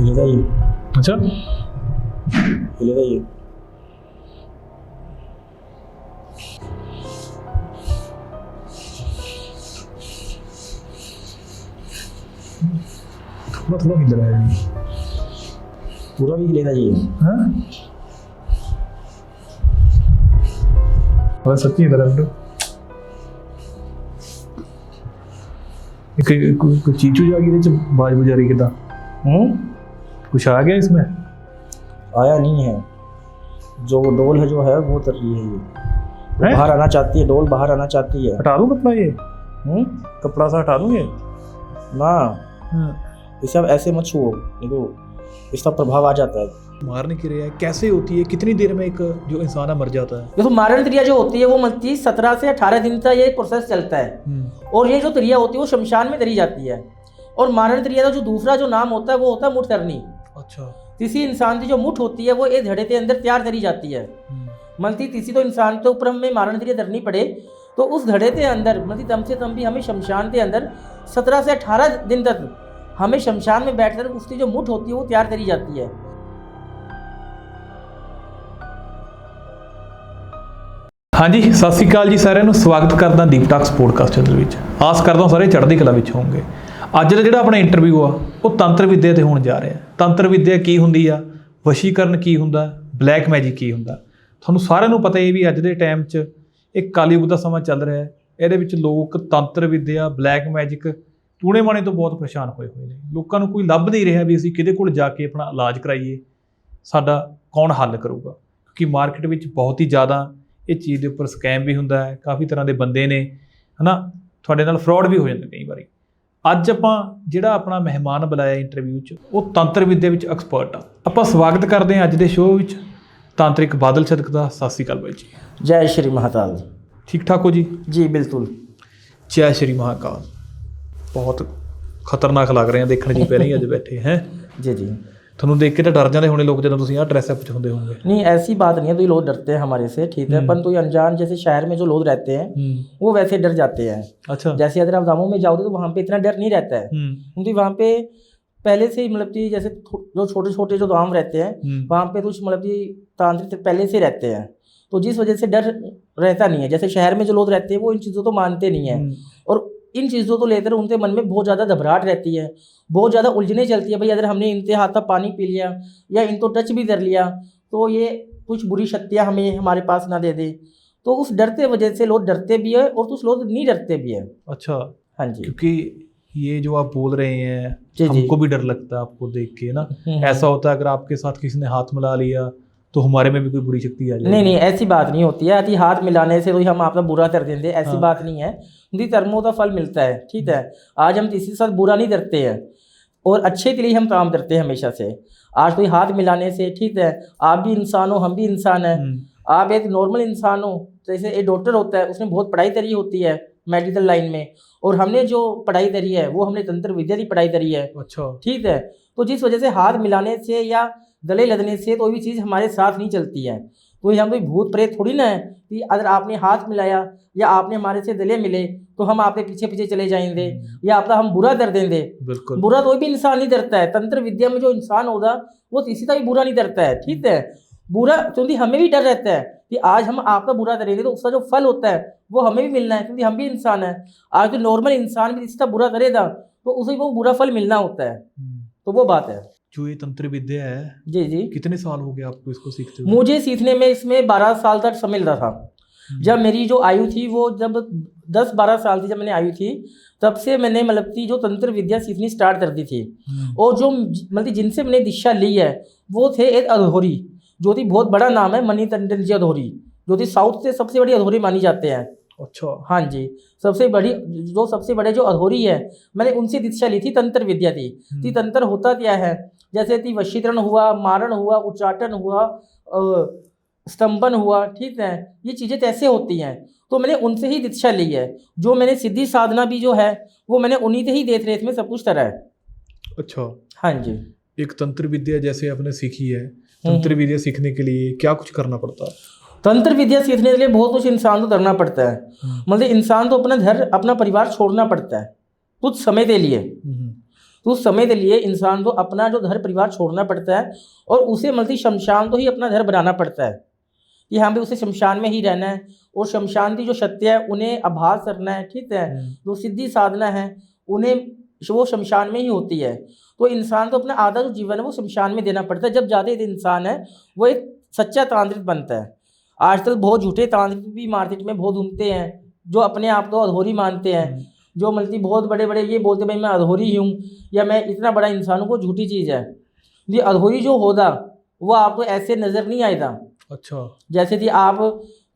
हिलेगा ये, अच्छा हिलेगा ये। थोड़ा थोड़ा हिल रहा है ये। पूरा भी हिलेगा ये। हाँ और सच्ची इधर है कोई चीचू जा गई च बाज बुझा रही किदा कुछ आ गया इसमें? आया नहीं है, जो डोल है जो है वो तर रही है, ये वो हैं? बाहर आना चाहती है, डोल बाहर आना चाहती है। हटा दूं कपड़ा ये? हम्म, कपड़ा सा हटा दूं ये? ना हाँ। इसे अब ऐसे मत छुओ, नहीं तो इसका प्रभाव आ जाता है। मारने की क्रिया कैसे होती है? कितनी देर में एक जो इंसान है मर जाता है? देखो मारण क्रिया जो होती है वो मत 17 से 18 दिन तक ये प्रोसेस चलता है। और ये जो क्रिया होती है वो शमशान में धरी जाती है। और मारण क्रिया का जो दूसरा जो नाम होता है वो होता है मुठ करनी। अच्छा। किसी इंसान की जो मुठ होती है वो एक धड़े के अंदर तैयार करी जाती है। मतलब किसी तो इंसान के ऊपर हमें मारण क्रिया धरनी पड़े तो उस धड़े के अंदर मतलब कम से कम भी हमें शमशान के अंदर 17 से 18 दिन तक हमें शमशान में बैठकर उसकी जो मुठ होती है वो तैयार करी जाती है। ਹਾਂਜੀ ਸਤਿ ਸ਼੍ਰੀ ਅਕਾਲ ਜੀ ਸਾਰਿਆਂ ਨੂੰ ਸਵਾਗਤ ਕਰਦਾ ਦੀਪ ਟਾਕਸ ਪੋਡਕਾਸਟ ਚੈਨਲ ਵਿੱਚ। ਆਸ ਕਰਦਾ ਸਾਰੇ ਚੜ੍ਹਦੀ ਕਲਾ ਵਿੱਚ ਹੋਵੋਗੇ। ਅੱਜ ਦਾ ਜਿਹੜਾ ਆਪਣਾ ਇੰਟਰਵਿਊ ਆ ਉਹ ਤੰਤਰ ਵਿੱਦਿਆ ਤੇ ਹੋਣ ਜਾ ਰਿਹਾ। ਤੰਤਰ ਵਿੱਦਿਆ ਕੀ ਹੁੰਦੀ ਆ, ਵਸ਼ੀਕਰਨ ਕੀ ਹੁੰਦਾ, ਬਲੈਕ ਮੈਜਿਕ ਕੀ ਹੁੰਦਾ। ਤੁਹਾਨੂੰ ਸਾਰਿਆਂ ਨੂੰ ਪਤਾ ਹੀ ਵੀ ਅੱਜ ਦੇ ਟਾਈਮ 'ਚ ਇੱਕ ਕਲਯੁਗ ਦਾ ਸਮਾਂ ਚੱਲ ਰਿਹਾ ਹੈ। ਇਹਦੇ ਵਿੱਚ ਲੋਕ ਤੰਤਰ ਵਿੱਦਿਆ, ਬਲੈਕ ਮੈਜਿਕ, ਟੂਣੇ ਮਾਣੇ ਤੋਂ ਬਹੁਤ ਪਰੇਸ਼ਾਨ ਹੋਏ ਨੇ। ਲੋਕਾਂ ਨੂੰ ਕੋਈ ਲੱਭ ਨਹੀਂ ਰਿਹਾ ਵੀ ਅਸੀਂ ਕਿਹਦੇ ਕੋਲ ਜਾ ਕੇ ਆਪਣਾ ਇਲਾਜ ਕਰਾਈਏ, ਸਾਡਾ ਕੌਣ ਹੱਲ ਕਰੂਗਾ। ਕਿਉਂਕਿ ਮਾਰਕੀਟ ਵਿੱਚ ਬਹੁਤ ਹੀ ਜ਼ਿਆਦਾ ਇਹ ਚੀਜ਼ ਦੇ ਉੱਪਰ ਸਕੈਮ ਵੀ ਹੁੰਦਾ ਹੈ। ਕਾਫੀ ਤਰ੍ਹਾਂ ਦੇ ਬੰਦੇ ਨੇ ਹੈ ਨਾ, ਤੁਹਾਡੇ ਨਾਲ ਫਰਾਡ ਵੀ ਹੋ ਜਾਂਦਾ ਕਈ ਵਾਰੀ। ਅੱਜ ਆਪਾਂ ਜਿਹੜਾ ਆਪਣਾ ਮਹਿਮਾਨ ਬੁਲਾਇਆ ਇੰਟਰਵਿਊ 'ਚ ਉਹ ਤੰਤਰ ਵਿੱਦਿਆ ਵਿੱਚ ਐਕਸਪਰਟ ਆ। ਆਪਾਂ ਸਵਾਗਤ ਕਰਦੇ ਹਾਂ ਅੱਜ ਦੇ ਸ਼ੋਅ ਵਿੱਚ ਤਾਂਤਰਿਕ ਬਾਦਲ ਛਦਕ ਦਾ। ਸਤਿ ਸ਼੍ਰੀ ਅਕਾਲ ਬਾਈ ਜੀ। जय श्री महाकाल। ठीक ठाक हो जी? जी बिल्कुल। जय श्री महाकाल। बहुत खतरनाक लग रहे हैं देखने जी पहले ही अज बैठे हैं। जी जी। ਤੁਹਾਨੂੰ ਦੇਖ ਕੇ ਤਾਂ ਡਰ ਜਾਂਦੇ ਹੋਣੇ ਲੋਕ ਜਦੋਂ ਤੁਸੀਂ ਆਹ ड्रेस अप 'ਚ ਹੁੰਦੇ होंगे। नहीं ऐसी बात नहीं है, तो ये लोग डरते हैं हमारे से, ठीक है। परंतु ये अनजान जैसे शहर में जो लोग रहते हैं वो वैसे डर जाते हैं। अच्छा। जैसे अगर आप गाँवों में जाओगे तो वहाँ पे इतना डर नहीं रहता है, क्योंकि वहाँ पे पहले से ही मतलब कि जैसे जो छोटे छोटे जो गाँव रहते हैं वहाँ पे कुछ मतलब कि तांत्रिक पहले से रहते हैं, तो जिस वजह से डर रहता नहीं है। जैसे शहर में जो लोग रहते हैं वो इन चीज़ों को मानते नहीं हैं, और इन चीज़ों को लेकर उनके मन में बहुत ज़्यादा घबराहट रहती है, बहुत ज़्यादा उलझने चलती है। भाई अगर हमने इनके हाथ का पानी पी लिया या इनको टच भी कर लिया तो ये कुछ बुरी शक्तियाँ हमें हमारे पास ना दे दे, तो उस डरते वजह से लोग डरते भी है और कुछ लोग नहीं डरते भी है। अच्छा। हाँ जी। क्योंकि ये जो आप बोल रहे हैं जी जी। हमको भी डर लगता है आपको देख के ना। ऐसा होता है अगर आपके साथ किसी ने हाथ मिला लिया तो हमारे में भी कोई बुरी शक्ति आ जाए? नहीं नहीं, ऐसी बात नहीं होती है। अति हाथ मिलाने से तो हम आपका बुरा कर देंगे, ऐसी बात नहीं है। उनकी कर्मों का फल मिलता है, ठीक है। आज हम किसी के साथ बुरा नहीं करते हैं और अच्छे के लिए हम काम करते हैं हमेशा से। आज कोई हाथ मिलाने से, ठीक है, आप भी इंसान हो हम भी इंसान हैं। आप एक नॉर्मल इंसान हो, जैसे एक डॉक्टर होता है उसने बहुत पढ़ाई करी होती है मेडिकल लाइन में, और हमने जो पढ़ाई करी है वो हमने तंत्र विद्या की पढ़ाई करी है। अच्छा। ठीक है। तो जिस वजह से हाथ मिलाने से या गले लगने से कोई भी चीज़ हमारे साथ नहीं चलती है। तो हम कोई भूत प्रेत थोड़ी ना है कि अगर आपने हाथ मिलाया या आपने हमारे से गले मिले तो हम आपके पीछे पीछे चले जाएंगे या आपका हम बुरा कर देंगे। बिल्कुल। बुरा कोई भी इंसान नहीं करता है। तंत्र विद्या में जो इंसान होगा वो किसी का भी बुरा नहीं करता है, ठीक है। बुरा क्योंकि हमें भी डर रहता है कि आज हम आपका बुरा करेंगे तो उसका जो फल होता है वो हमें भी मिलना है, क्योंकि हम भी इंसान हैं। आज जो नॉर्मल इंसान भी इसका बुरा करेगा तो उसे वो बुरा फल मिलना होता है, तो वो बात है। जो ये तंत्र विद्या है, जी जी, कितने साल हो गए आपको इसको सीखते हुए? मुझे सीखने में इसमें 12 साल तक समय लगा था। जब मेरी जो आयु थी वो जब 10-12 साल थी, जब मैंने आयु थी तब से मैंने मतलब कि जो तंत्र विद्या सीखनी स्टार्ट कर दी थी। और जो मतलब जिनसे मैंने दीक्षा ली है वो थे एक अधोरी, जो थी बहुत बड़ा नाम है, मणिकंदन जी अधोरी, जो थी साउथ से सबसे बड़ी अधोरी मानी जाते हैं। अच्छा। हाँ जी, सबसे बड़े जो अधोरी है, मैंने उनसे दीक्षा ली थी, तंत्र विद्या थी। तो तंत्र होता क्या है, जैसे कि वशीकरण हुआ, मारण हुआ, उच्चाटन हुआ, स्तंभन हुआ, ठीक है, ये चीज़ें कैसे होती हैं। तो मैंने उनसे ही दीक्षा ली है। जो मैंने सिद्धि साधना भी जो है वो मैंने उन्हीं से ही देख रेख में सब कुछ करा है। अच्छा। हाँ जी। एक तंत्र विद्या जैसे आपने सीखी है, तंत्र विद्या सीखने के लिए क्या कुछ करना पड़ता है? तंत्र विद्या सीखने के लिए बहुत कुछ इंसान को करना पड़ता है। मतलब इंसान को अपना घर अपना परिवार छोड़ना पड़ता है कुछ समय के लिए। तो उस समय के लिए इंसान को अपना जो घर परिवार छोड़ना पड़ता है और उसे मतलब शमशान तो ही अपना घर बनाना पड़ता है कि हाँ भाई उसे शमशान में ही रहना है। और शमशान की जो सत्य है उन्हें आभास करना है, ठीक है, जो सिद्धि साधना है उन्हें वो शमशान में ही होती है। तो इंसान को अपना आधा जो जीवन है वो शमशान में देना पड़ता है। जब ज़्यादा इंसान है वो एक सच्चा तांत्रिक बनता है। आजकल बहुत झूठे तांत्रिक भी मार्केट में बहुत घूमते हैं जो अपने आप को अधूरी मानते हैं, जो मतलब बहुत बड़े बड़े ये बोलते भाई मैं अधूरी हूँ या मैं इतना बड़ा इंसान हूँ, वो झूठी चीज़ है। ये अधूरी जो होगा वो आपको ऐसे नज़र नहीं आएगा। अच्छा, जैसे कि आप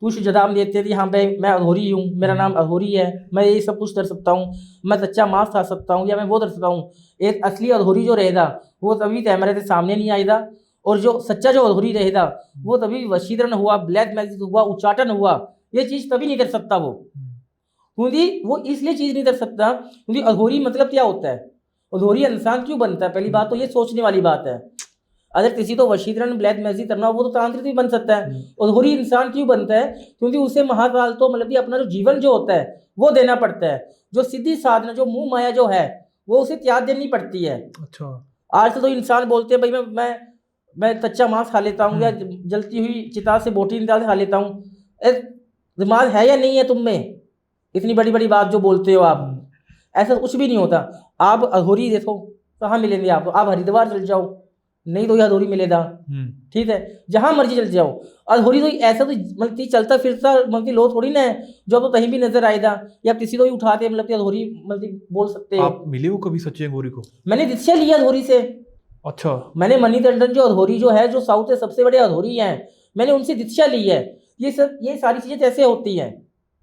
कुछ जदाम देते थे हाँ भाई मैं अधूरी हूँ, मेरा नाम अधूरी है, मैं ये सब कुछ कर सकता हूँ, मैं सच्चा मांस खा सकता हूँ या मैं वो कर सकता हूँ। एक असली अधूरी जो रहेगा वो तभी कैमरे के सामने नहीं आएगा, और जो सच्चा जो अधूरी रहेगा वो तभी वशीकरण हुआ, ब्लैक मैजिक हुआ, उच्चाटन हुआ, ये चीज़ तभी नहीं कर सकता वो। क्योंकि वो इसलिए चीज़ नहीं कर सकता क्योंकि अधूरी मतलब क्या होता है, अधूरी इंसान क्यों बनता है। पहली बात तो ये सोचने वाली बात है। अगर किसी को वशीकरण ब्लैक मैजिक करना हो वो तो तांत्रिक भी बन सकता है। अधूरी इंसान क्यों बनता है, क्योंकि उसे महाकाल तो मतलब कि अपना जो जीवन जो होता है वो देना पड़ता है। जो सिद्धि साधना जो मुंह माया जो है वो उसे त्याग देनी पड़ती है। अच्छा, आज तो इंसान बोलते हैं भाई मैं कच्चा मांस खा लेता हूँ या जलती हुई चिता से बोटी निकाल खा लेता हूँ। दिमाग है या नहीं है तुम में, इतनी बड़ी बड़ी बात जो बोलते हो आप, ऐसा कुछ भी नहीं होता। आप अधूरी देखो कहाँ मिलेंगे आपको, आप हरिद्वार चल जाओ नहीं तो ये अधूरी मिलेगा, ठीक है, जहाँ मर्जी चल जाओ। अधूरी तो ऐसा तो मतलब चलता फिरता मतलब लो थोड़ी ना है जो आपको कहीं भी नजर आएगा या किसी को भी उठाते मतलब अधूरी मतलब बोल सकते हो। आप मिले हो कभी सच्चे अंगूरी को? मैंने दीक्षा लिया अधूरी से। अच्छा, मैंने मणिकंठन जो अधूरी जो है जो साउथ के सबसे बड़े अधूरी हैं, मैंने उनसे दीक्षा ली है। ये सारी चीज़ें कैसे होती हैं?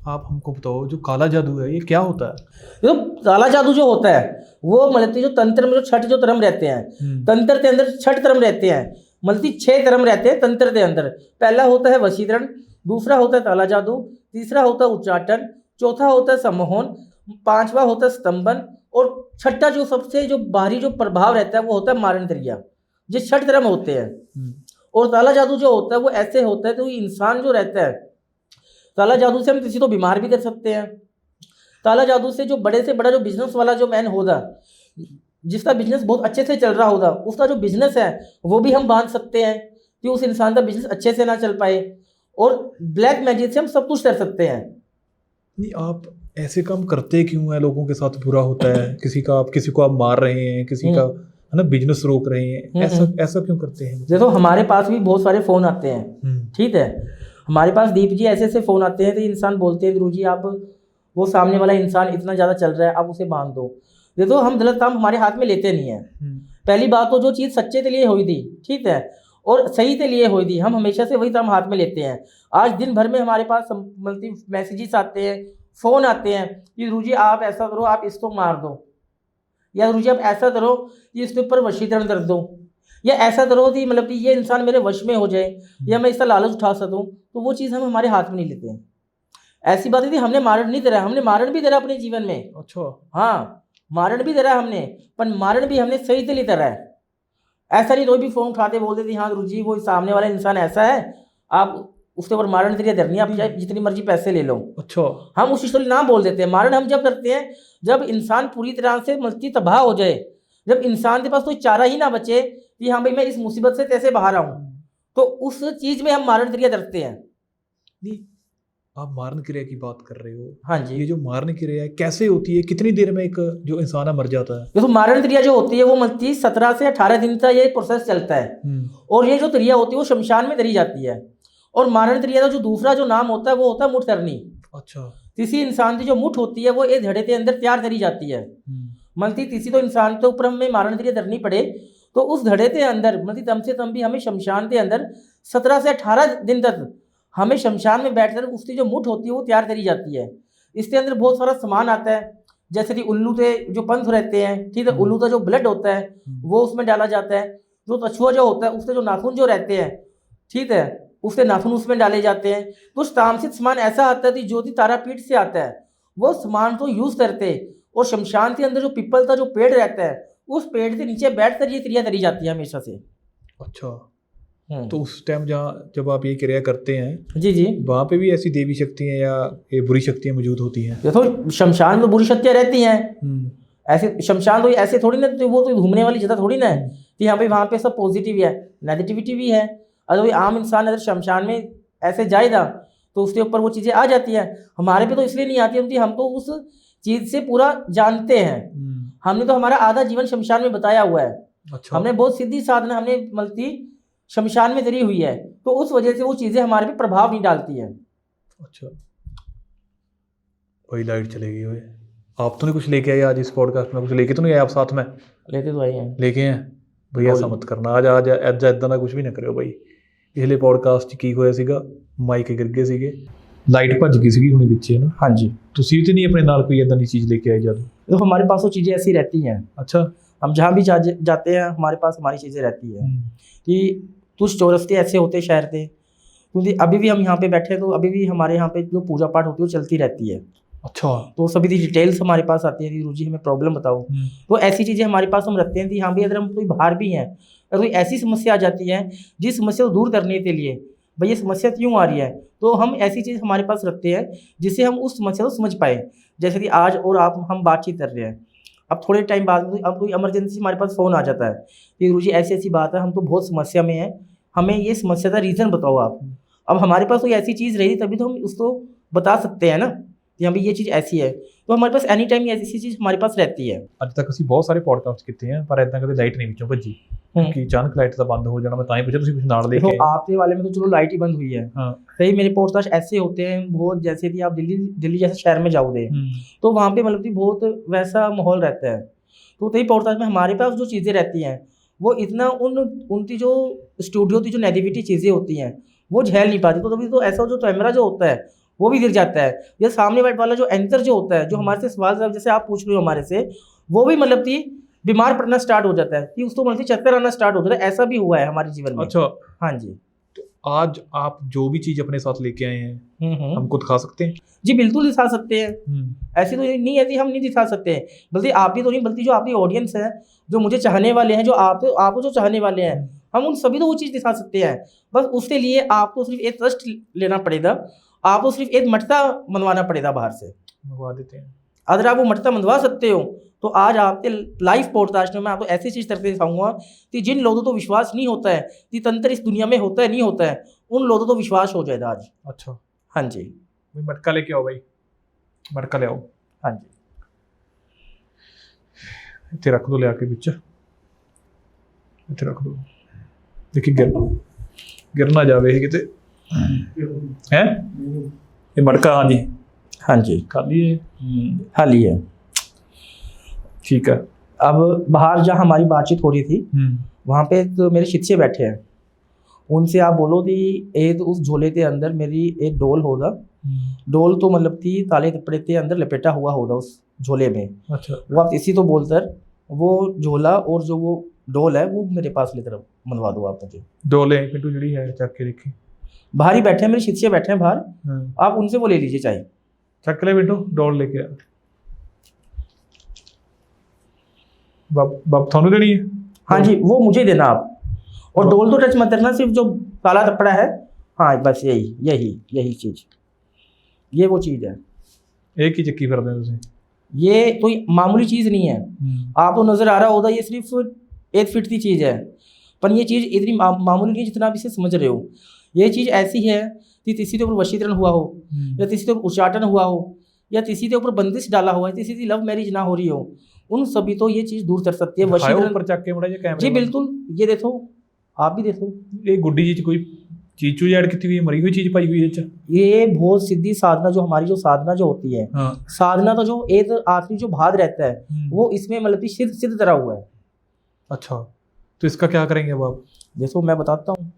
आप हमको बताओ जो काला जादू है ये क्या होता है? जो काला जादू जो होता है वो मतलब जो तंत्र में जो छठ जो धर्म रहते हैं, तंत्र के अंदर छठ धर्म रहते हैं, मतलब 6 धर्म रहते हैं तंत्र के अंदर। पहला होता है वशीकरण, दूसरा होता है काला जादू, तीसरा होता है उच्चाटन, चौथा होता है सम्मोहन, पांचवा होता है स्तंभन, और छठा जो सबसे जो बाहरी जो प्रभाव रहता है वो होता है मारण क्रिया। ये 6 धर्म होते हैं। और काला जादू जो होता है वो ऐसे होता है तो इंसान जो रहता है, काला जादू से हम किसी को बीमार भी कर सकते हैं। काला जादू से जो बड़े से बड़ा जो बिजनेस वाला जो मैन होगा, जिसका बिजनेस बहुत अच्छे से चल रहा होगा, उसका जो बिजनेस है वो भी हम बांध सकते हैं कि उस इंसान का बिजनेस अच्छे से ना चल पाए। और ब्लैक मैजिक से हम सब कुछ कर सकते हैं। नहीं, आप ऐसे काम करते क्यों है? लोगों के साथ बुरा होता है, किसी को आप मार रहे हैं, किसी का है ना बिजनेस रोक रहे हैं, ऐसा क्यों करते हैं? देखो हमारे पास भी बहुत सारे फ़ोन आते हैं, ठीक है, हमारे पास दीप जी ऐसे फ़ोन आते हैं तो इंसान बोलते हैं गुरु जी आप वो सामने वाला इंसान इतना ज़्यादा चल रहा है आप उसे बांध दो। देखो हम गलत काम हमारे हाथ में लेते नहीं हैं। पहली बात तो जो चीज़ सच्चे के लिए हुई थी, ठीक है, और सही के लिए हुई थी, हम हमेशा से वही काम हाथ में लेते हैं। आज दिन भर में हमारे पास मतलब मैसेजेस आते हैं, फ़ोन आते हैं कि गुरु जी आप ऐसा करो, आप इसको मार दो, या गुरु जी आप ऐसा करो कि इसके ऊपर वशीकरण कर दो, या ऐसा करो कि मतलब कि ये इंसान मेरे वश में हो जाए या मैं इसका लालच उठा सकूँ। तो वो चीज़ हम हमारे हाथ में नहीं लेते हैं। ऐसी बात है कि हमने मारण नहीं करा, हमने मारण भी करा अपने जीवन में। अच्छा, हाँ मारण भी करा हमने, पर मारण भी हमने सही से करा है। ऐसा नहीं कोई भी फ़ोन उठाते बोल देते हाँ गुरु जी वो सामने वाला इंसान ऐसा है, आप उसके ऊपर मारण करिए धरनी, आप चाहे जितनी मर्जी पैसे ले लो। अच्छा, हम उस चीज़ को ना बोल देते हैं। मारण हम जब करते हैं जब इंसान पूरी तरह से मस्ती तबाह हो जाए, जब इंसान के पास कोई चारा ही ना बचे कि हाँ भाई मैं इस मुसीबत से कैसे बाहर आऊँ, तो उस चीज़ में हम मारण क्रिया करते हैं। नहीं, आप मारण क्रिया की बात कर रहे हो। हाँ जी, ये जो मारण क्रिया है कैसे होती है, कितनी देर में एक जो इंसान है मर जाता है? देखो मारण क्रिया जो होती है वो मतलब 17 से 18 दिन तक ये प्रोसेस चलता है। और ये जो क्रिया होती है वो शमशान में करी जाती है। और मारण क्रिया का जो दूसरा जो नाम होता है वो होता है मुठ करनी। अच्छा, किसी इंसान की जो मुठ होती है वो एक धड़े के अंदर तैयार करी जाती है। मतलब किसी तो इंसान के ऊपर हमें मारण क्रिया करनी पड़े तो उस धड़े के अंदर मतलब कम से कम भी हमें शमशान के अंदर 17 से 18 दिन तक हमें शमशान में बैठकर उसकी जो मुठ होती है वो तैयार करी जाती है। इसके अंदर बहुत सारा सामान आता है, जैसे कि उल्लू के जो पंख रहते हैं, ठीक है, उल्लू का जो ब्लड होता है वो उसमें डाला जाता है। जो कछुआ जो होता है उसके जो नाखून जो रहते हैं, ठीक है, उसके नाखून उसमें डाले जाते हैं। कुछ तामसिक सामान ऐसा आता है जो तारापीठ से आता है, वो सामान को यूज़ करते हैं। और शमशान के अंदर जो पीपल का जो पेड़ रहता है उस पेड़ के नीचे बैठकर ये क्रिया करी जाती है हमेशा से। अच्छा, तो उस टाइम जब आप ये क्रिया करते हैं जी जी, वहाँ पे भी ऐसी देवी शक्तियाँ या ये बुरी शक्तियाँ मौजूद होती हैं? देखो शमशान में बुरी शक्तियाँ रहती हैं, ऐसे शमशान तो ऐसे थोड़ी ना, तो वो तो घूमने वाली जगह थोड़ी ना है कि हाँ भाई वहाँ पे सब पॉजिटिव है, नेगेटिविटी भी है। अगर कोई आम इंसान अगर शमशान में ऐसे जाएगा तो उसके ऊपर वो चीज़ें आ जाती हैं। हमारे पे तो इसलिए नहीं आती क्योंकि हम तो उस चीज़ से पूरा जानते हैं। हमने तो हमारा आधा जीवन शमशान में बताया हुआ है। अच्छा। हमने बहुत सीधी साधना हमने मतलब शमशान में धरी हुई है, तो उस वजह से वो चीज़ें हमारे पे प्रभाव नहीं डालती हैं। अच्छा, वही लाइट चलेगी। हुए आप तो नहीं कुछ लेके आए आज इस पॉडकास्ट में? कुछ लेके तो नहीं आए आप साथ में? लेते तो आए हैं। लेके हैं भैया, ऐसा मत करना। आज आज ਅੱਜ ਇਦਾਂ ਦਾ ਕੁਝ ਵੀ ਨਾ ਕਰਿਓ ਬਾਈ। ਪਿਛਲੇ ਪੋਡਕਾਸਟ 'ਚ ਕੀ ਹੋਇਆ ਸੀਗਾ, ਮਾਈਕ ਗਿਰ ਗਏ ਸੀਗੇ, ਲਾਈਟ ਭੱਜ ਗਈ ਸੀਗੀ ਹੁਣੇ ਵਿੱਚੇ ਨਾ। हाँ जी, ਤੁਸੀਂ ਤੇ ਨਹੀਂ ਆਪਣੇ ਨਾਲ ਕੋਈ ਇਦਾਂ ਦੀ ਚੀਜ਼ ਲੈ ਕੇ ਆਏ ਜਦ? तो हमारे पास वो चीज़ें ऐसी रहती हैं। अच्छा। हम जहाँ भी जाते हैं हमारे पास हमारी चीज़ें रहती हैं कि कुछ चौरस्ते ऐसे होते हैं शहर के, क्योंकि अभी भी हम यहाँ पे बैठे हैं तो अभी भी हमारे यहाँ पे जो पूजा पाठ होती है वो चलती रहती है। अच्छा। तो सभी डिटेल्स हमारे पास आती है कि गुरु जी हमें प्रॉब्लम बताओ। तो ऐसी चीज़ें हमारे पास हम रखते हैं कि हाँ भाई अगर हम कोई बाहर भी हैं, अगर कोई ऐसी समस्या आ जाती है जिस समस्या को दूर करने के लिए भाई ये समस्या क्यों आ रही है, तो हम ऐसी चीज़ हमारे पास रखते हैं जिससे हम उस समस्या को समझ पाए। जैसे कि आज और आप हम बातचीत कर रहे हैं, अब थोड़े टाइम बाद में अब कोई इमरजेंसी हमारे पास फ़ोन आ जाता है कि गुरु जी ऐसी ऐसी बात है, हम तो बहुत समस्या में हैं, हमें ये समस्या का रीज़न बताओ आप। अब हमारे पास कोई ऐसी चीज़ रही तभी तो हम उसको बता सकते हैं ना कि हाँ भाई ये चीज़ ऐसी है। तो हमारे पास एनी टाइम ऐसी चीज़ हमारे पास रहती है। ਅੱਜ ਤੱਕ ਅਸੀਂ ਬਹੁਤ ਸਾਰੇ ਪੋਡਕਾਸਟ ਕੀਤੇ हैं पर ਇਦਾਂ ਕਦੇ ਲਾਈਟ ਨਹੀਂ ਵਿੱਚੋਂ ਭੱਜੀ कि अचानक लाइट ਤਾਂ ਬੰਦ ਹੋ ਜਾਣਾ। मैं ਤਾਂ ही पूछा ਤੁਸੀਂ कुछ नाल लेके देखो आपके वाले में तो चलो लाइट ही बंद हुई है। हाँ। कई मेरे पॉडकास्ट ऐसे होते हैं बहुत, जैसे कि आप दिल्ली जैसे शहर में जाओगे तो वहाँ पे मतलब कि बहुत वैसा माहौल रहता है। तो कई पॉडकास्ट में हमारे पास जो चीज़ें रहती हैं वो इतना उनकी जो स्टूडियो की जो नेगेटिविटी चीज़ें होती हैं वो झेल नहीं पाती। तो तभी तो ऐसा जो कैमरा जो होता है वो भी गिर जाता है, या सामने वाला जो एंकर जो होता है जो हमारे से सवाल जैसे आप पूछ रहे हो हमारे से, वो भी मतलब कि बीमार पड़ना स्टार्ट हो जाता है कि उसको मतलब चक्कर आना स्टार्ट हो जाता है। ऐसा भी हुआ है हमारे जीवन में। अच्छा। हाँ जी। तो आज आप जो भी चीज़ अपने साथ लेके आए हैं हमको दिखा सकते हैं? जी बिल्कुल दिखा सकते हैं। ऐसी तो नहीं है कि हम नहीं दिखा सकते हैं, बल्कि आप ही तो नहीं बल्कि जो आपकी ऑडियंस है, जो मुझे चाहने वाले हैं, जो आप जो चाहने वाले हैं, हम उन सभी को वो चीज़ दिखा सकते हैं। बस उसके लिए आपको सिर्फ एक ट्रस्ट लेना पड़ेगा, आपको सिर्फ एक मटका मनवाना पड़ेगा बाहर से। मंगवा देते हैं। अगर आप वो मटका मंगवा सकते हो तो आज आपके लाइव पॉडकास्ट में मैं आपको ऐसी चीज़ करके दिखाऊंगा कि जिन लोगों को विश्वास नहीं होता है कि तंत्र इस दुनिया में होता है नहीं होता है, उन लोगों को विश्वास हो जाएगा आज। अच्छा। हाँ जी। भाई मटका लेके आओ भाई, मटका ले आओ। हाँ जी। ਇੱਥੇ ਰੱਖ ਦੋ ਲਿਆ ਕੇ ਵਿੱਚ, ਇੱਥੇ ਰੱਖ ਦੋ। देखिए गिर ना जावे किते हैं। ये मटका हाँ जी हाँ जी खाली है। खाली है। ठीक है। अब बाहर जहाँ हमारी बातचीत हो रही थी वहाँ पे तो मेरे शिष्य बैठे हैं, उनसे आप बोलो कि एक उस झोले के अंदर मेरी एक डोल होगा। डोल तो मतलब कि काले कपड़े के अंदर लपेटा हुआ होगा उस झोले में। अच्छा। वो आप इसी तो बोलकर वो झोला और जो वो डोल है वो मेरे पास लेकर मनवा दो आप मुझे। डोले पिंटू जड़ी है चक के देखी। बाहर ही बैठे हैं मेरे शिष्य बैठे हैं बाहर, आप उनसे वो ले लीजिए चाहे। चक ले पिंटू डोल लेके आ। बाप थानू देनी है? हाँ जी वो मुझे देना आप, और डोल तो टच मत करना, सिर्फ जो काला कपड़ा है। हाँ बस यही चीज़, ये वो चीज़ है। एक ही चक्की फिर दें। ये कोई मामूली चीज़ नहीं है, आपको नज़र आ रहा होगा ये सिर्फ 8 फीट की चीज़ है, पर ये चीज़ इतनी मामूली नहीं जितना आप इसे समझ रहे हो। ये चीज़ ऐसी है कि किसी के ऊपर वशीकरण हुआ हो, या किसी के ऊपर उच्चाटन हुआ हो, या किसी के ऊपर बंदिश डाला हुआ है, किसी की लव मैरिज ना हो रही हो, उन सभी तो ये चीज़ दूर कर सकती है वशीकरण। ऊपर चक के मुड़ा कैमरा। जी बिल्कुल, ये देखो आप भी देखो, ये गुड्डी जी कोई चीज चूज ऐड की हुई है, मरी हुई चीज पाई हुई है। ये बहुत सीधी साधना जो हमारी जो साधना जो होती है, हाँ। साधना तो जो एक आखिरी जो भाग रहता है वो इसमें मतलब कि सिद्ध तरह हुआ है। अच्छा, तो इसका क्या करेंगे अब आप? देखो मैं बताता हूँ।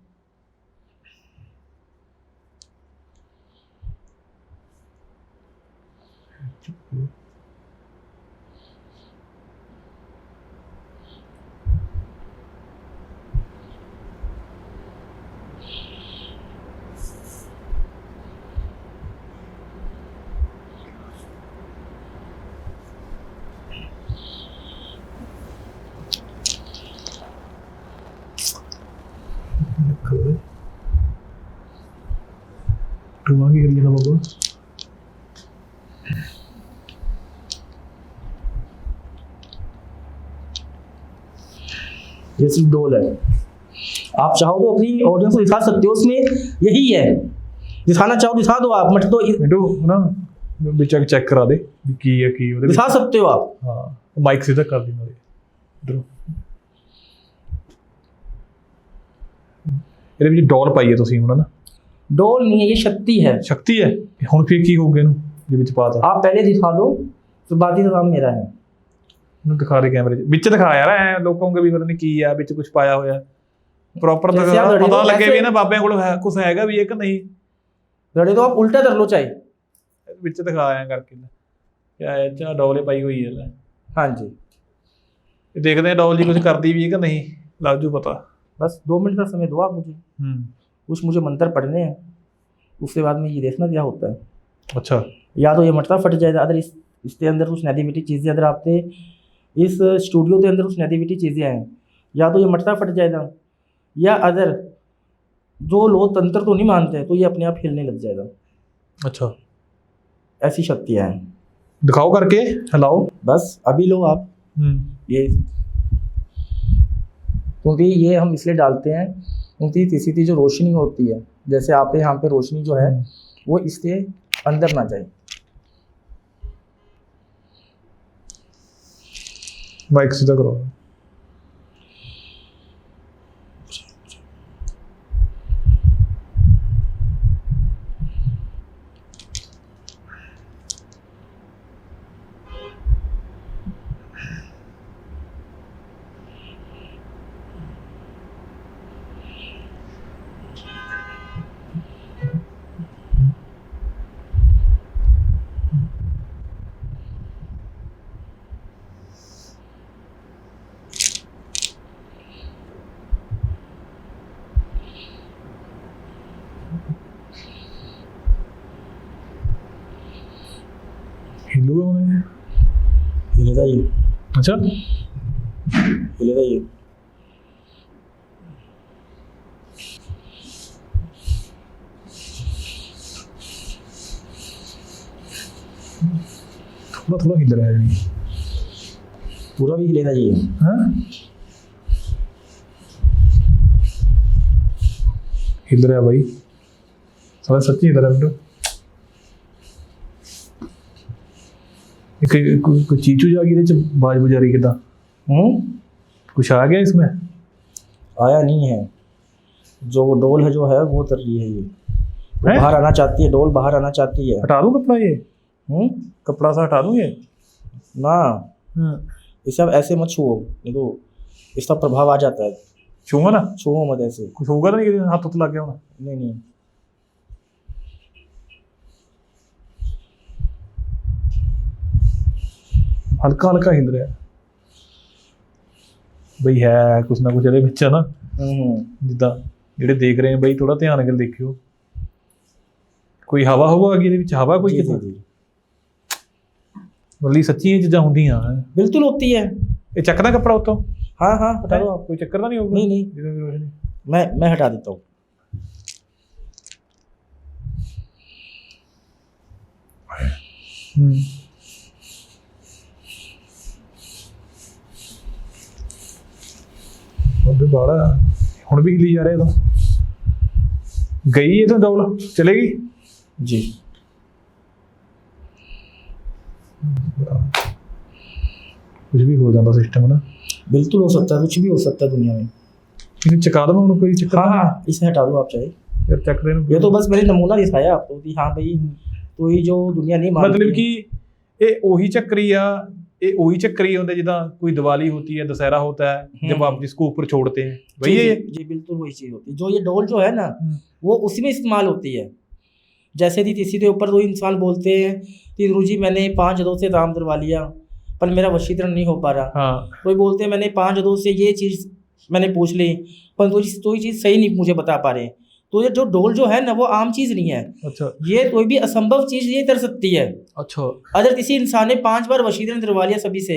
टुआ की करिए ना बाबा। ये सिर्फ डोल है। आप चाहो तो अपनी ऑडियंस को दिखा सकते हो, उसमें यही है, दिखाना चाहो दिखा दो आप, मत तो मिंटू ना ਵਿੱਚ ਚੈੱਕ ਕਰਾ ਦੇ ਵੀ ਕੀ ਹੈ ਕੀ ਉਹਦੇ ਵਿੱਚ। दिखा सकते हो आप। ਹਾਂ ਮਾਈਕ ਸਿੱਧਾ ਕਰ ਦੀ ਨਾਲੇ ਇਧਰੋਂ। ਇਹਦੇ ਵਿੱਚ ਡੋਲ ਪਾਈ ਹੈ ਤੁਸੀਂ ਹੁਣ ਨਾ। डोल नहीं है, ये शक्ति है। ਸ਼ਕਤੀ ਹੈ। ਹੁਣ ਫਿਰ ਕੀ ਹੋਊਗਾ ਇਹਨੂੰ ਜੇ ਵਿੱਚ ਪਾਤਾ? आप पहले दिखा दो, तो बाकी का काम मेरा है। ਇਹਨੂੰ ਦਿਖਾ ਦੇ ਕੈਮਰੇ 'ਚ, ਵਿੱਚ ਦਿਖਾ ਯਾਰ, ਐ ਲੋਕ ਕਹੋਗੇ ਵੀ ਪਤਾ ਨਹੀਂ ਕੀ ਆ ਵਿੱਚ ਕੁਝ ਪਾਇਆ ਹੋਇਆ। ਪ੍ਰੋਪਰ जैसे आप लड़े ਪਤਾ हो, ਲੱਗੇ ਵੀ ऐसे- ਇਹਨਾਂ ਬਾਬਿਆਂ ਕੋਲ ਹੈ ਕੁਝ ਹੈਗਾ ਵੀ ਇਹ ਕਿ ਨਹੀਂ। लड़े तो आप उल्टा कर लो चाहे। ਵਿੱਚ ਦਿਖਾ ਆਇਆ ਕਰਕੇ ਕਿਆ ਇਹ ਚਾ ਡੋਲੇ ਪਾਈ ਹੋਈ ਹੈ ਲੈ। हाँ जी, ਇਹ ਦੇਖਦੇ ਆ ਡੋਲ ਜੀ ਕੁਝ ਕਰਦੀ ਵੀ ਹੈ ਕਿ ਨਹੀਂ, ਲੱਗ ਜੂ ਪਤਾ। बस 2 मिनट का समय दो आप मुझे, कुछ मुझे मंत्र पढ़ने हैं, उसके बाद में ये देखना क्या होता है। अच्छा, या तो ये मटका फट जाएगा अगर इसके अंदर कुछ नेगेटिविटी चीज़ें, अगर आपके इस स्टूडियो के अंदर कुछ नेगेटिविटी चीज़ें हैं, या तो ये मटका फट जाएगा, या अगर जो लोग तंत्र तो नहीं मानते तो ये अपने आप हिलने लग जाएगा। अच्छा ऐसी शक्तियाँ हैं। दिखाओ करके, हिलाओ। बस अभी लो आप ये, क्योंकि ये हम इसलिए डालते हैं क्योंकि किसी की जो रोशनी होती है, जैसे आप यहाँ पे रोशनी जो है वो इसके अंदर ना जाए। माइक सीधा करो। हिलूगा उन्हें, हिलेगा ये, अच्छा हिलेगा ये। थोड़ा थोड़ा हिल रहा है। पूरा भी हिलेगा ये। हाँ हिल रहा है भाई, साला सच्ची हिल रहा है। बेटो कोई चीज चूज आ गई ਇਹਦੇ ਚ, बाज बुझा रही किदा? कुछ आ गया इसमें? आया नहीं है, जो डोल है जो है वो उतर रही है, ये तो बाहर आना चाहती है, डोल बाहर आना चाहती है। हटा दूं कपड़ा ये? कपड़ा सा हटा दूं ये? ना, इसे आप ऐसे मत छुओ, नहीं तो इसका प्रभाव आ जाता है। छूंगा ना? छुओ मत ऐसे। कुछ होगा तो नहीं, हाथ तो लग गया होना? नहीं नहीं, हल्का हल्का हिल रहा है ਬਈ, ਹੈ ਕੁਛ ਨਾ ਕੁਛ ਇਹਦੇ ਵਿੱਚ ਨਾ। ਜਿੱਦਾਂ ਜਿਹੜੇ ਦੇਖ ਰਹੇ ਆ ਬਈ, ਥੋੜਾ ਧਿਆਨ ਨਾਲ ਦੇਖਿਓ। ਕੋਈ ਹਵਾ ਆ ਗਈ ਇਹਦੇ ਵਿੱਚ, ਹਵਾ ਕੋਈ ਕਿਤੇ? ਮਤਲਬ ਸੱਚੀ ਇਹ ਚੀਜ਼ਾਂ ਹੁੰਦੀਆਂ? बिल्कुल होती है। ਇਹ ਚੱਕਦਾ ਕੱਪੜਾ ਉੱਤੋਂ? हाँ हाँ, हटा दो आप। कोई चक्कर तो नहीं होगा? नहीं नहीं, मैं हटा देता हूँ। अबे बाड़ा हुण भी हिली जा रहा है तो गई है तो डोल चलेगी जी। कुछ भी हो जाता सिस्टम ना। बिल्कुल हो सकता है, कुछ भी हो सकता है दुनिया में। इसे चका दो उनको, कोई चक्कर? हाँ, इसे हटा दो आप चाहे। यार चक रहे हैं ये तो बस मैंने नमूना दिखाया आपको कि हाँ भाई, तो ये जो दुनिया नहीं मानती, मतलब कि ये वही चक्री आ, ये वही चक्री होते जिदा कोई दिवाली होती है, दशहरा होता है, जब आप जिसको ऊपर छोड़ते हैं वही है। जी बिल्कुल वही चीज़ होती है। जो ये डोल जो है ना, वो उसी में इस्तेमाल होती है। जैसे कि किसी के ऊपर दो इंसान बोलते हैं कि गुरु जी मैंने 5 जदों से काम करवा लिया पर मेरा वशीकरण नहीं हो पा रहा। हाँ। कोई बोलते हैं मैंने 5 जदों से ये चीज़ मैंने पूछ ली पर कोई चीज़ सही नहीं मुझे बता पा रहे। तो ये जो डोल जो है ना, वो आम चीज़ नहीं है। अच्छा। ये कोई भी असंभव चीज़ ये कर सकती है। अच्छा। अगर किसी इंसान ने 5 बार वशीकरण करवा लिया सभी से,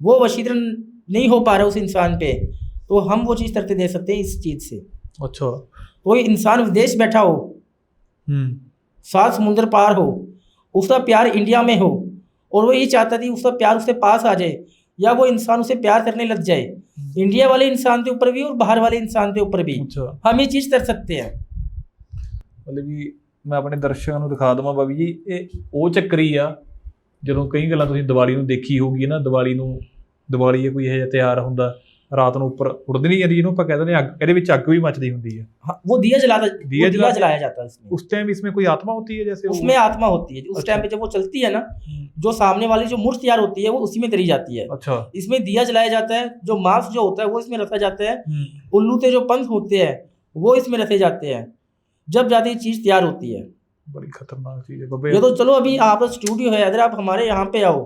वो वशीकरण नहीं हो पा रहा उस इंसान पे, तो हम वो चीज़ करके दे सकते हैं इस चीज़ से। अच्छा। कोई इंसान विदेश बैठा हो, 7 समुंदर पार हो, उसका प्यार इंडिया में हो और वो ये चाहता थी उसका प्यार उसके पास आ जाए, या वो इंसान उसे प्यार करने लग जाए, इंडिया वाले इंसान के ऊपर भी और बाहर वाले इंसान के ऊपर भी ਅੱਛਾ हम ये चीज़ कर सकते हैं। ਮਤਲਬ ਵੀ ਮੈਂ ਆਪਣੇ ਦਰਸ਼ਕਾਂ ਨੂੰ ਦਿਖਾ ਦਵਾਂ ਬਾਬੀ ਜੀ, ਇਹ ਉਹ ਚੱਕਰੀ ਆ ਜਦੋਂ ਕਈ ਗੱਲਾਂ ਤੁਸੀਂ ਦੀਵਾਲੀ ਨੂੰ ਦੇਖੀ ਹੋਊਗੀ ਨਾ, ਦੀਵਾਲੀ ਇਹ ਕੋਈ ਇਹੋ ਜਿਹਾ ਤਿਉਹਾਰ ਹੁੰਦਾ ਰਾਤ ਨੂੰ ਉੱਪਰ ਉੱਡਦੀ ਨਹੀਂ ਜਾਂਦੀ, ਜਿਹਨੂੰ ਆਪਾਂ ਕਹਿ ਦਿੰਦੇ ਹਾਂ ਅੱਗ, ਇਹਦੇ ਵਿੱਚ ਅੱਗ भी मचती होती है। हाँ, वो दिया जलाया जाता है इसमें। उस टाइम इसमें कोई आत्मा होती है जैसे उसमें आत्मा होती है, उस टाइम पे जब वो चलती है ना, जो सामने वाली जो मूर्त तैयार होती है वो उसी में तरी जाती है। अच्छा इसमें दिया जलाया जाता है, जो मांस जो होता है वो इसमें रखा जाता है, उल्लू के जो पंख होते हैं वो इसमें रखे जाते हैं, जब जाती ये चीज़ तैयार होती है। बड़ी खतरनाक चीज़ है बब्बे। ये तो चलो अभी आप स्टूडियो है, अगर आप हमारे यहाँ पे आओ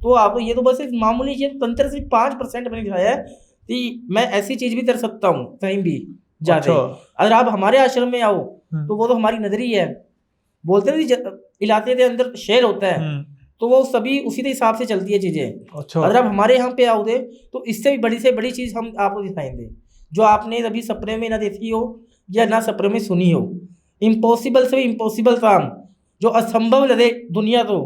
तो आपको ये तो बस एक मामूली ये तंत्र सिर्फ 5% मैंने दिखाया है कि मैं ऐसी चीज भी कर सकता हूँ कहीं भी जाते। अगर आप हमारे आश्रम में आओ तो वो तो हमारी नजरी है, बोलते हैं इलाके के अंदर शेर होता है तो वो सभी उसी के हिसाब से चलती है चीजें। अच्छा अगर आप हमारे यहाँ पे आओगे तो इससे भी बड़ी से बड़ी चीज हम आपको दिखाएंगे जो आपने कभी सपने में ना देखी हो या ना सपने में सुनी हो। इम्पॉसिबल से भी इम्पॉसिबल काम जो असंभव लगे दुनिया को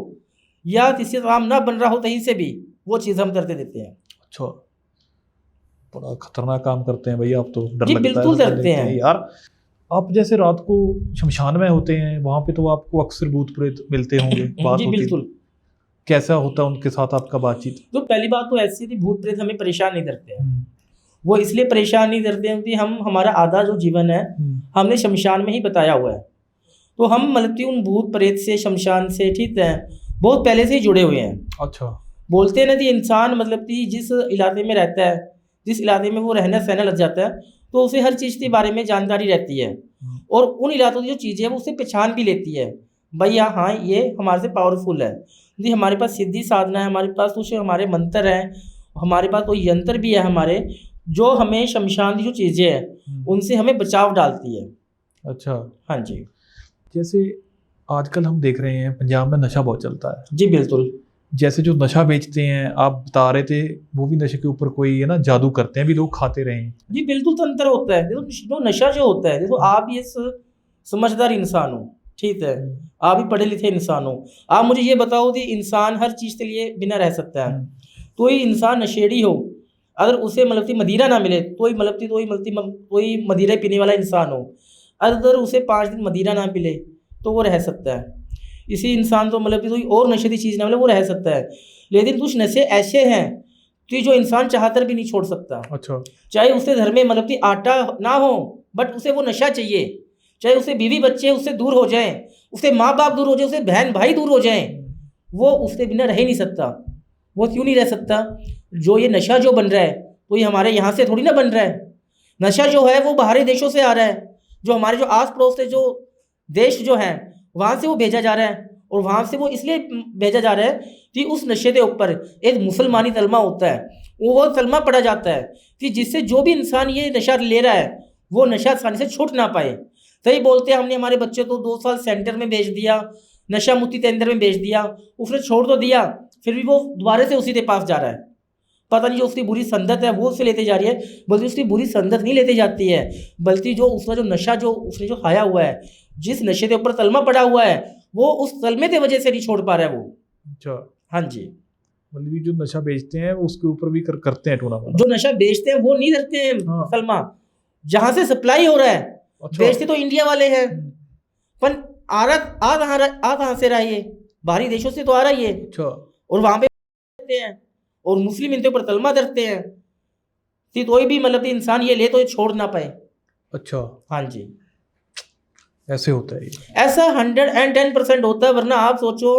या किसी काम ना बन रहा हो कहीं से भी, वो चीज हम करके देते हैं। अच्छा बड़ा खतरनाक काम करते हैं भैया आप तो, डर जी लगता बिल्कुल है करते हैं यार। आप जैसे रात को शमशान में होते हैं वहां पे तो आपको अक्सर भूत प्रेत मिलते होंगे, बात जी होती है, बिल्कुल। कैसा होता है उनके साथ आपका बातचीत? तो पहली बात तो ऐसी थी, भूत प्रेत हमें परेशान नहीं करते हैं। वो इसलिए परेशान नहीं करते हैं कि हम हमारा आधा जो जीवन है हमने शमशान में ही बताया हुआ है, तो हम मतलब कि उन भूत प्रेत से शमशान से ठीक है बहुत पहले से ही जुड़े हुए हैं। अच्छा बोलते हैं ना कि इंसान मतलब कि जिस इलाके में रहता है, जिस इलाके में वो रहना सहना लग जाता है तो उसे हर चीज़ के बारे में जानकारी रहती है और उन इलाकों की जो चीज़ें हैं वो उसे पहचान भी लेती है, भैया हाँ ये हमारे से पावरफुल है, जी हमारे पास सिद्धि साधना है, हमारे पास कुछ हमारे मंत्र हैं, हमारे पास कोई यंत्र भी है हमारे, जो हमें शमशान की जो चीज़ें हैं उनसे हमें बचाव डालती है। अच्छा हाँ जी। जैसे आजकल हम देख रहे हैं पंजाब में नशा बहुत चलता है। जी बिल्कुल। जैसे जो नशा बेचते हैं आप बता रहे थे, वो भी नशे के ऊपर कोई है ना जादू करते हैं, भी लोग खाते रहे हैं। जी बिल्कुल तंत्र होता है। देखो जो नशा जो होता है, देखो आप ये समझदार इंसान हो, ठीक है, आप भी पढ़े लिखे इंसान हो, आप मुझे ये बताओ कि इंसान हर चीज़ के लिए बिना रह सकता है, तो ही इंसान नशेड़ी हो, अगर उसे मतलब कि मदिरा ना मिले तो ही मतलब कि कोई मदिरा पीने वाला इंसान हो, अगर उसे 5 दिन मदिरा ना मिले तो वो रह सकता है। इसी इंसान तो मतलब कि कोई और नशे की चीज़ ना मिले वो रह सकता है, लेकिन कुछ नशे ऐसे हैं कि जो इंसान चाहकर भी नहीं छोड़ सकता। अच्छा चाहे उसके घर में मतलब कि आटा ना हो बट उसे वो नशा चाहिए, चाहे उसे बीवी बच्चे उससे दूर हो जाएं, उससे माँ बाप दूर हो जाए, उससे बहन भाई दूर हो जाएं, वो उससे बिना रह ही नहीं सकता। वो क्यों नहीं रह सकता? जो ये नशा जो बन रहा है तो ये हमारे यहाँ से थोड़ी ना बन रहा है, नशा जो है वो बाहरी देशों से आ रहा है, जो हमारे जो आस पड़ोस से जो देश जो हैं वहाँ से वो भेजा जा रहा है, और वहाँ से वो इसलिए भेजा जा रहा है कि उस नशे के ऊपर एक मुसलमानी तलमा होता है, वो तलमा पड़ा जाता है कि जिससे जो भी इंसान ये नशा ले रहा है वो नशा आसानी से छूट ना पाए। सही बोलते हैं, हमने हमारे बच्चे को 2 साल सेंटर में भेज दिया, नशा मुक्ति केंद्र में भेज दिया, उसने छोड़ तो दिया, फिर भी वो दोबारा से उसी के पास जा रहा है। पता नहीं जो उसकी बुरी संगत है वो उससे लेते जा रही है, बल्कि उसकी बुरी संगत नहीं लेते जाती है, बल्कि जो उसका जो नशा जो उसने जो खाया हुआ है, जिस नशे के ऊपर तलमा पड़ा हुआ है, वो उस तलमे की वजह से नहीं छोड़ पा रहा है वो। अच्छा हाँ जी। मतलब ये जो नशा बेचते हैं उसके ऊपर भी करते हैं टूर्नामेंट। जो नशा बेचते हैं वो नहीं करते हैं तलमा, जहाँ से सप्लाई हो रहा है। अच्छा। बेचते तो इंडिया वाले हैं, पर आ कहाँ से रहा है? ये बाहरी देशों से तो आ रहा है ये। अच्छा। और वहाँ पे हैं और मुस्लिम इनके ऊपर तलमा धरते हैं कि कोई भी मतलब इंसान ये ले तो ये छोड़ ना पाए। अच्छा हाँ जी, ऐसे होता है ये। ऐसा 110% होता है, वरना आप सोचो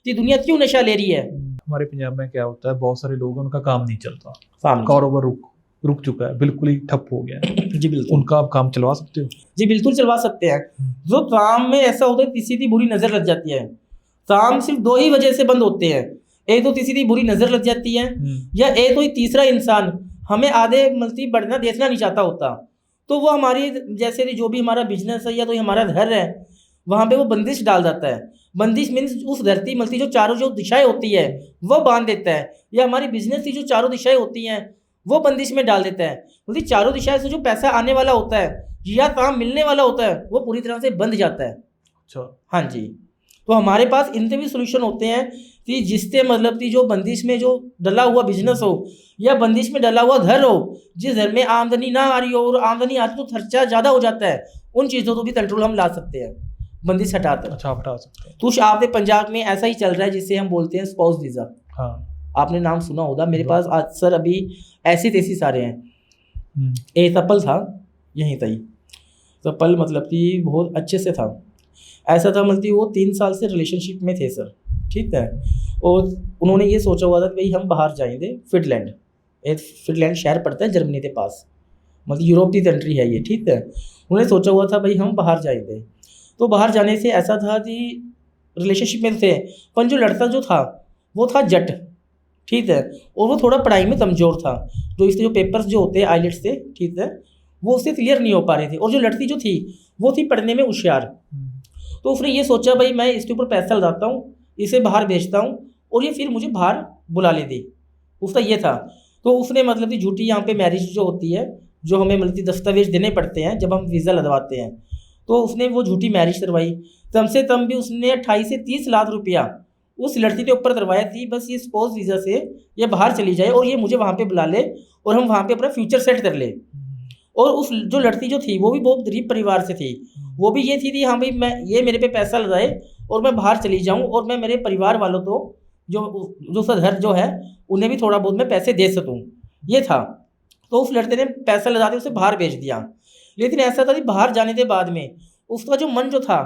कि दुनिया क्यों नशा ले रही है। हमारे पंजाब में क्या होता है, बहुत सारे लोग उनका काम नहीं चलता, कारोबार रुक चुका है, बिल्कुल ही ठप हो गया है। जी बिल्कुल। उनका आप काम चलवा सकते हो? जी बिल्कुल चलवा सकते हैं। जो काम में ऐसा होता है किसी की बुरी नज़र लग जाती है, काम सिर्फ 2 ही वजह से बंद होते हैं, एक तो किसी की बुरी नज़र लग जाती है, या एक तो तीसरा इंसान हमें आधे मल्टी बढ़ना देखना नहीं चाहता होता, तो वो हमारी जैसे जो भी हमारा बिजनेस है या तो हमारा घर है वहाँ पे वो बंदिश डाल जाता है। बंदिश मीन्स उस धरती मल्टी जो चारों जो दिशाएं होती है वो बांध देता है, या हमारी बिजनेस की जो चारों दिशाएं होती हैं वो बंदिश में डाल देता है। मतलब चारों दिशाएं से जो पैसा आने वाला होता है या काम मिलने वाला होता है वो पूरी तरह से बंद जाता है। अच्छा। हाँ जी। तो हमारे पास इनके भी सोल्यूशन होते हैं कि जिससे मतलब कि जो बंदिश में जो डला हुआ बिजनेस हो या बंदिश में डला हुआ घर हो, जिस घर में आमदनी ना आ रही हो और आमदनी आती तो खर्चा ज़्यादा हो जाता है, उन चीज़ों को भी कंट्रोल हम ला सकते हैं बंदिश हटाकर। अच्छा, हटा सकते हैं। कुछ आपने पंजाब में ऐसा ही चल रहा है जिसे हम बोलते हैं स्पाउस वीज़ा, हाँ, आपने नाम सुना होगा। मेरे पास आज सर अभी ऐसी तैसी सारे हैं। हम्म, एक कपल था यहीं तई, कपल मतलब कि बहुत अच्छे से था, ऐसा था मतलब कि वो 3 साल से रिलेशनशिप में थे सर, ठीक है। और उन्होंने ये सोचा हुआ था कि भाई हम बाहर जाएंगे फिनलैंड, एक फिनलैंड शहर पड़ता है जर्मनी के पास, मतलब यूरोप की कंट्री है ये, ठीक है। उन्होंने सोचा हुआ था भाई हम बाहर जाएंगे। तो बाहर जाने से ऐसा था कि रिलेशनशिप में थे, पर जो लड़का जो था वो था जट, ठीक है, और वो थोड़ा पढ़ाई में कमज़ोर था। जो इसके जो पेपर्स जो होते हैं आइलेट्स से, ठीक है, वो उससे क्लियर नहीं हो पा रहे थे। और जो लड़की जो थी वो थी पढ़ने में होशियार। तो उसने ये सोचा भाई मैं इसके ऊपर पैसा लगाता हूँ, इसे बाहर भेजता हूँ और ये फिर मुझे बाहर बुला ले दे, उसका ये था। तो उसने मतलब कि झूठी यहाँ पे मैरिज जो होती है, जो हमें मतलब कि दस्तावेज देने पड़ते हैं जब हम वीज़ा लगवाते हैं, तो उसने वो झूठी मैरिज करवाई। कम से कम भी उसने 28 से 30 लाख रुपया उस लड़की के ऊपर करवाया थी, बस ये स्पाउस वीज़ा से ये बाहर चली जाए और ये मुझे वहाँ पे बुला ले और हम वहाँ पे अपना फ्यूचर सेट कर ले। और उस जो लड़की जो थी वो भी बहुत गरीब परिवार से थी, वो भी ये थी हाँ भाई मैं ये मेरे पे पैसा लगाए और मैं बाहर चली जाऊँ और मैं मेरे परिवार वालों को जो उसका घर जो है उन्हें भी थोड़ा बहुत मैं पैसे दे सकूँ, ये था। तो उस लड़के ने पैसा लगा के उसे बाहर भेज दिया। लेकिन ऐसा था कि बाहर जाने के बाद में उसका जो मन जो था,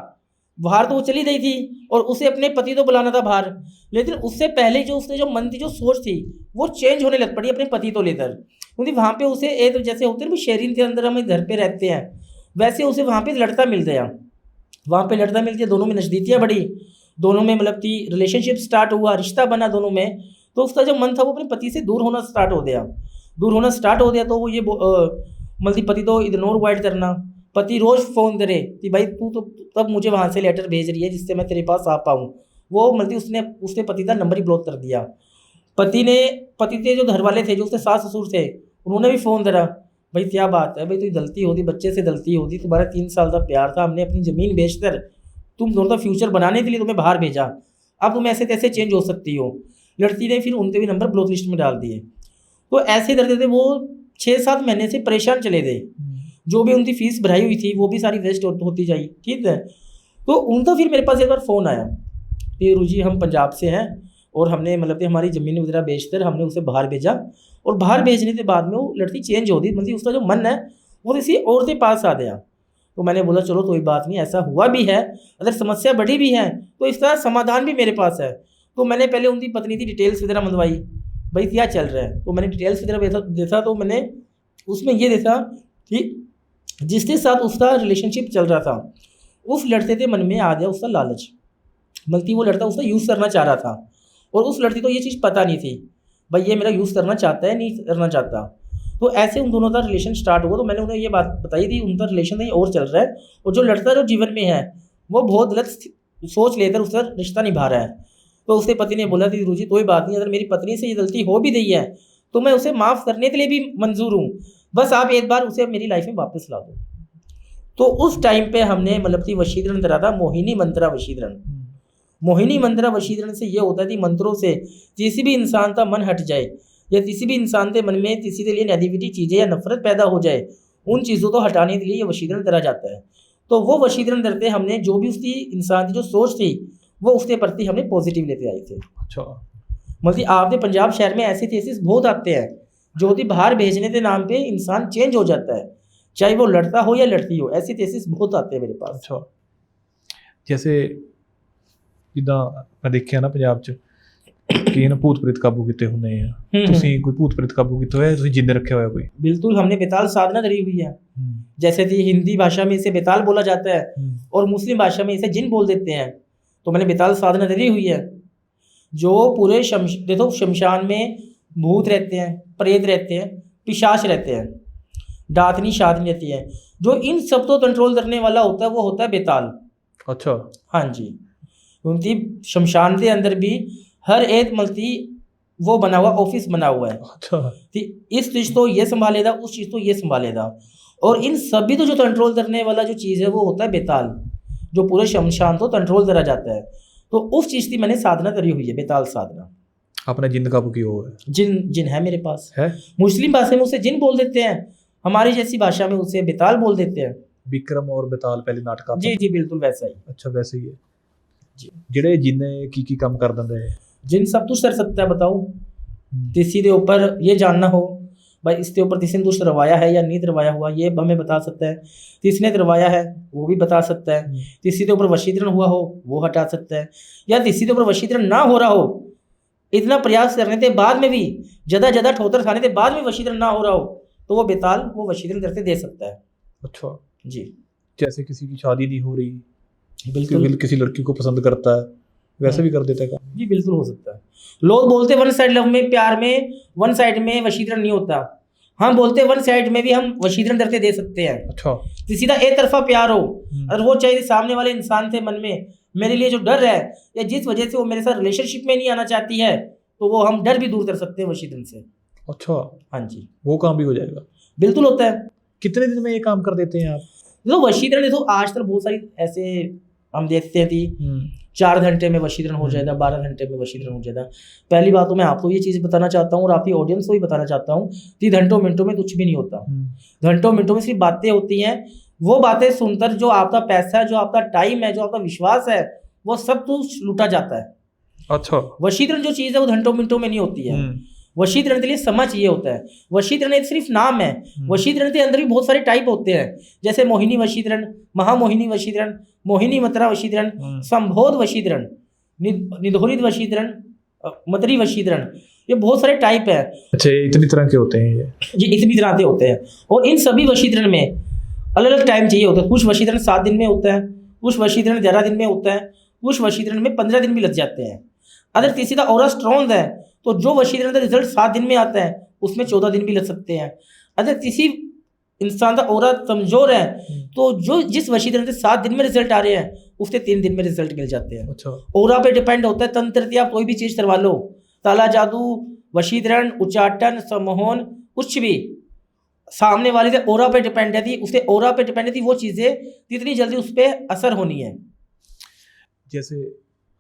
बाहर तो वो चली गई थी और उसे अपने पति तो बुलाना था बाहर, लेकिन उससे पहले जो उसने जो मन थी जो सोच थी वो चेंज होने लग पड़ी अपने पति को लेकर। क्योंकि वहाँ पे उसे एक जैसे होते हैं शेयरिंग के अंदर हम घर पे रहते हैं, वैसे उसे वहाँ पे लड़का मिल गया। वहाँ पे लड़का मिल गया, दोनों में नज़दीकियाँ बढ़ी, दोनों में मतलब कि रिलेशनशिप स्टार्ट हुआ, रिश्ता बना दोनों में। तो उसका जो मन था वो अपने पति से दूर होना स्टार्ट हो गया, तो वो ये मतलब पति तो इग्नोर अवॉइड करना। पति रोज़ फ़ोन करे कि भाई तू तो तब मुझे वहाँ से लेटर भेज रही है जिससे मैं तेरे पास आ पाऊँ, वो मतलब उसने पति का नंबर ही ब्लॉक कर दिया। पति के जो घर वाले थे, जो उसके सास ससुर थे, उन्होंने भी फ़ोन करा, भाई क्या बात है भाई, तो गलती होती, बच्चे से गलती होती, तुम्हारा 3 साल का प्यार था, हमने अपनी ज़मीन बेचकर तुम दोनों का फ्यूचर बनाने के लिए तुम्हें बाहर भेजा, अब तुम ऐसे कैसे चेंज हो सकती हो। लड़की ने फिर उनके भी नंबर ब्लॉक लिस्ट में डाल दिए। तो ऐसे करते थे वो 6-7 महीने से परेशान चले गए। जो भी उनकी फीस भराई हुई थी वो भी सारी वेस्ट होती जाई, ठीक है। तो उनका फिर मेरे पास एक बार फ़ोन आया कि रुजी हम पंजाब से हैं और हमने मतलब कि हमारी ज़मीन वगैरह बेचकर हमने उसे बाहर भेजा, और बाहर भेजने के बाद में वो लड़की चेंज हो गई, मतलब उसका जो मन है वो किसी और के पास आ गया। तो मैंने बोला चलो कोई बात नहीं, ऐसा हुआ भी है, अगर समस्या बढ़ी भी है तो इसका समाधान भी मेरे पास है। तो मैंने पहले उनकी पत्नी की डिटेल्स वगैरह मंगवाई, भाई क्या चल रहा है। तो मैंने डिटेल्स वगैरह देखा, तो मैंने उसमें ये देखा कि जिसके साथ उसका रिलेशनशिप चल रहा था उस लड़के के मन में आ गया उसका लालच, बल्कि वो लड़का उसका यूज़ करना चाह रहा था और उस लड़की को ये चीज़ पता नहीं थी भाई ये मेरा यूज़ करना चाहता है नहीं करना चाहता। तो ऐसे उन दोनों का रिलेशन स्टार्ट हुआ। तो मैंने उन्हें ये बात बताई थी उनका रिलेशन कहीं और चल रहा है और जो लड़का जो जीवन में है वो बहुत गलत सोच लेकर उसका रिश्ता निभा रहा है। तो उसके पति ने बोला थी रुचि कोई बात नहीं, अगर मेरी पत्नी से ये गलती हो भी गई है तो मैं उसे माफ़ करने के लिए भी मंजूर हूँ, बस आप एक बार उसे मेरी लाइफ में वापस ला दो। तो उस टाइम पे हमने मतलब कि वशीकरण करा था, मोहिनी मंत्रा वशीकरण। मोहिनी मंत्रा वशीकरण से ये होता है कि मंत्रों से किसी भी इंसान का मन हट जाए या किसी भी इंसान के मन में किसी के लिए नेगेटिविटी चीज़ें या नफरत पैदा हो जाए, उन चीज़ों को हटाने के लिए ये वशीकरण करा जाता है। तो वो वशीकरण करते हमने जो भी उसकी इंसान की जो सोच थी वो उसके प्रति हमने पॉजिटिव लेते आए थे। अच्छा, मतलब आपके पंजाब शहर में ऐसे केसेस बहुत आते हैं जो कि बाहर भेजने के नाम पे इंसान चेंज हो जाता है, चाहे वो लड़का हो या लड़की हो, ऐसे केसेस बहुत आते हैं मेरे पास। अच्छा, जैसे ਜਿੱਦਾਂ ਮੈਂ ਦੇਖਿਆ ਨਾ ਪੰਜਾਬ 'ਚ ਕਿ ਇਹਨਾਂ ਭੂਤ ਪ੍ਰੇਤ ਕਾਬੂ ਕੀਤੇ ਹੁੰਦੇ ਆ, ਤੁਸੀਂ ਕੋਈ ਭੂਤ ਪ੍ਰੇਤ ਕਾਬੂ ਕੀਤਾ ਹੋਇਆ, ਤੁਸੀਂ ਜਿੰਦੇ ਰੱਖਿਆ ਹੋਇਆ ਕੋਈ? बिल्कुल, हमने बेताल साधना करी हुई है। जैसे कि हिंदी भाषा में इसे बेताल बोला जाता है और मुस्लिम भाषा में इसे जिन बोल देते हैं, तो मैंने बेताल साधना करी हुई है। जो पूरे देखो शमशान में भूत रहते हैं, प्रेत रहते हैं, पिशाच रहते हैं, डातनी शातनी रहती है, जो इन सब को कंट्रोल करने वाला होता है वो होता है बेताल। अच्छा, हाँ जी, क्योंकि शमशान के अंदर भी हर एक मल्टी वो बना हुआ ऑफिस बना हुआ है। अच्छा, कि इस चीज़ तो ये संभालेगा, उस चीज़ तो ये संभालेगा, और इन सभी को जो कंट्रोल करने वाला जो चीज़ है वो होता है बेताल, जो पूरे शमशान को कंट्रोल करा जाता है। तो उस चीज़ की मैंने साधना करी हुई है, बेताल साधना। आपने जिन काबू की हुआ है? जिन है मेरे पास। है? मुस्लिम भाषा में उसे जिन बोल देते हैं, हमारी जैसी भाषा में उसे बेताल बोल देते हैं। विक्रम और बेताल पहले नाटक आता? जी बिल्कुल वैसा ही। अच्छा वैसे ही है जी। ਜਿਹੜੇ ਜਿੰਨੇ ਕੀ ਕੰਮ ਕਰ ਦਿੰਦੇ ਹੈ? जिन सब कुछ कर सकता है, बताओ। किसी के ऊपर ये जानना हो भाई इसके ऊपर किसी ने कुछ करवाया है या नहीं करवाया हुआ, ये हमें बता सकता है। किसने करवाया है वो भी बता सकता है। किसी के ऊपर वशीकरण हुआ हो वो हटा सकता है, या किसी के ऊपर वशीकरण ना हो रहा हो, इतना प्रयास करने के बाद में भी ज़्यादा ठोकर खाने के बाद में वशीकरण ना हो रहा हो, तो वो बेताल वो वशीकरण करके दे सकता है। अच्छा जी। जैसे किसी की शादी नहीं हो रही, बिल्कुल किसी लड़की को पसंद करता है, वैसे भी कर देता है? जी बिल्कुल हो सकता है। लोग बोलते वन साइड लव में, प्यार में वन साइड में वशीकरण नहीं होता। हम बोलते वन साइड में भी हम वशीकरण करके दे सकते हैं। अच्छा। किसी का एक तरफा प्यार हो और वो चाहिए सामने वाले इंसान थे मन में मेरे लिए जो डर है या जिस वजह से वो मेरे साथ रिलेशनशिप में नहीं आना चाहती है, तो वो हम डर भी दूर कर सकते हैं वशीकरण से। अच्छा। हाँ जी, वो काम भी हो जाएगा? बिल्कुल होता है। कितने दिन में ये काम कर देते हैं आप? देखो वशीकरण, देखो आज तक बहुत सारी ऐसे हम देखते हैं कि 4 घंटे में वशीकरण हो जाएगा, 12 घंटे में वशीकरण हो जाएगा। पहली बात तो मैं आपको ये चीज़ बताना चाहता हूँ और आपकी ऑडियंस को भी बताना चाहता हूँ कि घंटों मिनटों में कुछ भी नहीं होता। घंटों मिनटों में सिर्फ बातें होती हैं। वो बातें सुनकर जो आपका पैसा है, जो आपका टाइम है, जो आपका विश्वास है, वो सब कुछ लूटा जाता है। अच्छा। वशीकरण जो चीज़ है वो घंटों मिनटों में नहीं होती है। वशीकरण के लिए समय चाहिए होता है। वशीकरण एक सिर्फ नाम है। वशीकरण के अंदर भी बहुत सारे टाइप होते हैं, जैसे मोहिनी वशीकरण, महामोहिनी वशीकरण, मोहिनी मतरा वशीकरण, संभोध वशीकरण, निधोरित वशीकरण, मतरी वशीकरण, ये बहुत सारे टाइप है। अच्छा, इतनी तरह के होते हैं ये? जी इतनी तरह के होते हैं। और इन सभी वशीकरण में अलग अलग टाइम चाहिए होता है। कुछ वशीकरण 7 दिन में होता है, कुछ वशीकरण 11 दिन में होता है, कुछ वशीकरण में 15 दिन भी लग जाते हैं। अगर किसी का ऑरा स्ट्रॉन्ग है तो जो वशीकरण का रिजल्ट 7 दिन में आता है उसमें 14 दिन भी लग सकते हैं। अगर किसी इंसान का ऑरा कमजोर है तो जो जिस वशीकरण से 7 दिन में रिजल्ट आ रहे हैं उससे 3 दिन में रिजल्ट मिल जाते हैं। अच्छा। ऑरा पे डिपेंड होता है। तंत्र आप कोई भी चीज़ करवा लो, ताला जादू, वशीकरण, उच्चाटन, सम्मोहन, कुछ भी सामने वाले से ऑरा पे डिपेंड रहती, उससे ऑरा पे डिपेंड रहती वो चीज़ें जितनी जल्दी उस पर असर होनी है। जैसे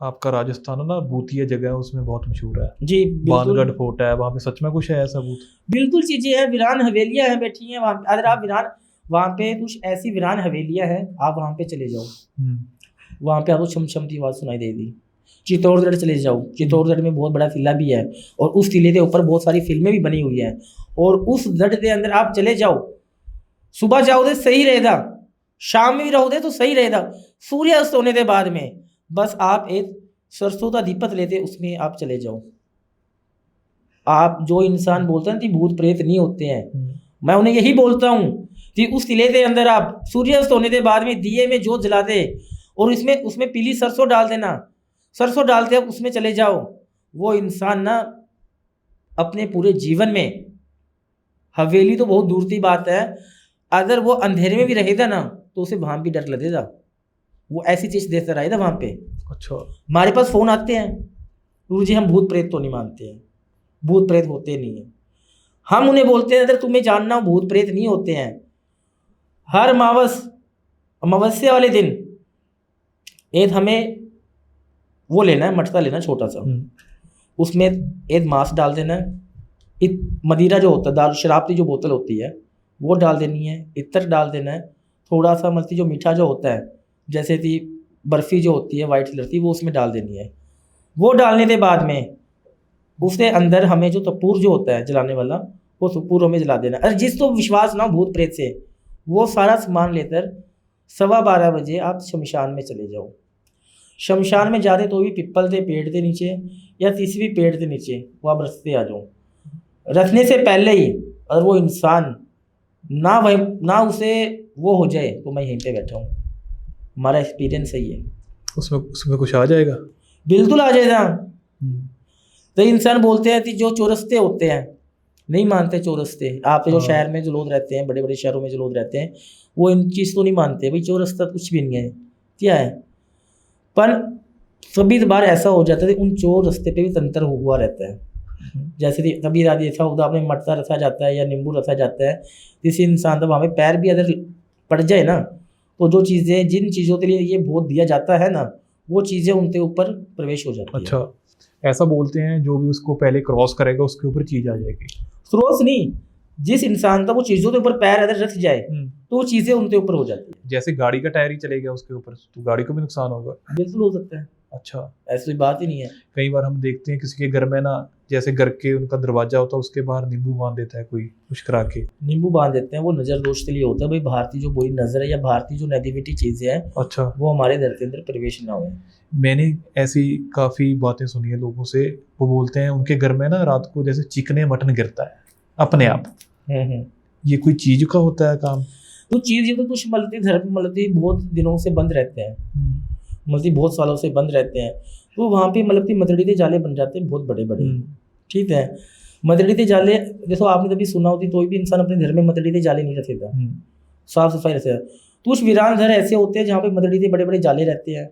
आपका राजस्थान है ना, भूतिया जगह है, उसमें बहुत मशहूर है जी। बाणगढ़ फोर्ट है, वहाँ पे सच में कुछ है ऐसा भूत? बिल्कुल चीज़ें हैं, वीरान हवेलियाँ हैं बैठी हैं वहाँ पे। अगर आप वहाँ पे कुछ ऐसी वीरान हवेलियाँ हैं, आप वहाँ पे चले जाओ, वहाँ पे आपको छम छम की आवाज़ सुनाई देगी। चित्तौड़गढ़ चले जाओ, चित्तौड़गढ़ में बहुत बड़ा किला भी है और उस किले के ऊपर बहुत सारी फिल्में भी बनी हुई हैं। और उस गढ़ के अंदर आप चले जाओ, सुबह जाओगे सही रहेगा, शाम में भी रहोगे तो सही रहेगा, सूर्यास्त होने के बाद में बस आप एक सरसों का दीपक लेते उसमें आप चले जाओ। आप जो इंसान बोलते हैं कि भूत प्रेत नहीं होते हैं, मैं उन्हें यही बोलता हूँ कि उस किले के अंदर आप सूर्यास्त होने के बाद में दिए में जोत जला दे और उसमें पीली सरसों डाल देना, सरसों डालते आप उसमें चले जाओ। वो इंसान ना अपने पूरे जीवन में, हवेली तो बहुत दूर की बात है, अगर वो अंधेरे में भी रहेगा ना तो उसे वहाँ भी डर लगेगा। वो ऐसी चीज़ देखता रहेगा वहाँ पे। अच्छा। हमारे पास फ़ोन आते हैं, गुरु जी हम भूत प्रेत तो नहीं मानते हैं, भूत प्रेत होते नहीं हैं। हम उन्हें बोलते हैं अगर तुम्हें जानना हो भूत प्रेत नहीं होते हैं, हर अमावस्या वाले दिन एक हमें वो लेना है, मटका लेना छोटा सा, उसमें एक मांस डाल देना है, मदिरा जो होता है, दारू शराब की जो बोतल होती है वो डाल देनी है, इत्र डाल देना है, थोड़ा सा मतलब जो मीठा जो होता है जैसे कि बर्फ़ी जो होती है वाइट कलर की वो उसमें डाल देनी है। वो डालने के बाद में उसके अंदर हमें जो कपूर जो होता है जलाने वाला वो कपूर हमें जला देना। अरे जिसको विश्वास ना भूत प्रेत से, वो सारा सामान लेकर 12:15 बजे आप शमशान में चले जाओ। शमशान में जाते तो भी पिपल के पेड़ के नीचे या किसी भी पेड़ के नीचे वो आप रखते आ जाओ। रखने से पहले ही अगर वो इंसान ना उसे वो हो जाए तो मैं यहीं पे बैठा हूँ, हमारा एक्सपीरियंस सही है। उसमें कुछ आ जाएगा? बिल्कुल आ जाएगा। तो इंसान बोलते हैं कि जो चौरस्ते होते हैं, नहीं मानते चौरस्ते। आप जो शहर में जो लोग रहते हैं, बड़े बड़े शहरों में जो लोग रहते हैं, वो इन चीज़ को नहीं मानते। भाई चौरस्ता कुछ भी नहीं है, क्या है। पर कभी बार ऐसा हो जाता है उन चौरस्ते पे भी तंत्र हुआ रहता है। जैसे कि कभी ऐसा होता है आपने मटका रखा जाता है या नींबू रखा जाता है, किसी इंसान का वहाँ पे पैर भी अगर पड़ जाए ना तो जो चीज़ें जिन चीज़ों के लिए ये भोग दिया जाता है ना वो चीज़ें उनके ऊपर प्रवेश हो जाती है। अच्छा, ऐसा बोलते हैं जो भी उसको पहले क्रॉस करेगा उसके ऊपर चीज आ जाएगी। क्रॉस नहीं, जिस इंसान का वो चीज़ों के ऊपर पैर अगर रख जाए तो वो चीज़ें उनके ऊपर हो जाती है। जैसे गाड़ी का टायर ही चले गया उसके ऊपर तो गाड़ी को भी नुकसान होगा। बिल्कुल हो सकता है, अच्छा, ऐसी कोई बात ही नहीं है। कई बार हम देखते हैं किसी के घर में ना, जैसे घर के उनका दरवाजा होता है उसके बाहर नींबू बांध देता है कोई कुछ करा के। नींबू बांध देते हैं, वो नज़र दोष के लिए होता है भाई, भारतीय जो बुरी नज़र है या भारतीय जो नेगेटिविटी चीज़ें हैं अच्छा, वो हमारे घर के अंदर प्रवेश ना हो। मैंने ऐसी काफ़ी बातें सुनी है लोगों से, वो बोलते हैं उनके घर में ना रात को जैसे चिकने मटन गिरता है अपने आप। ये कोई चीज़ का होता है काम? तो चीज़ ये तो कुछ मलती धर्म मलती बहुत दिनों से बंद रहते हैं, मतलब बहुत सालों से बंद रहते हैं, तो वहाँ पे मतलब मदड़ी के जाले बन जाते हैं बहुत बड़े बड़े। ठीक है, मदड़ी के जाले देखो आपने कभी सुना होती, कोई भी इंसान अपने घर में मदड़ी के जाले नहीं रखेगा, साफ सफाई रखेगा। तो कुछ वीरान घर ऐसे होते हैं जहाँ पे मदड़ी के बड़े बड़े जाले रहते हैं,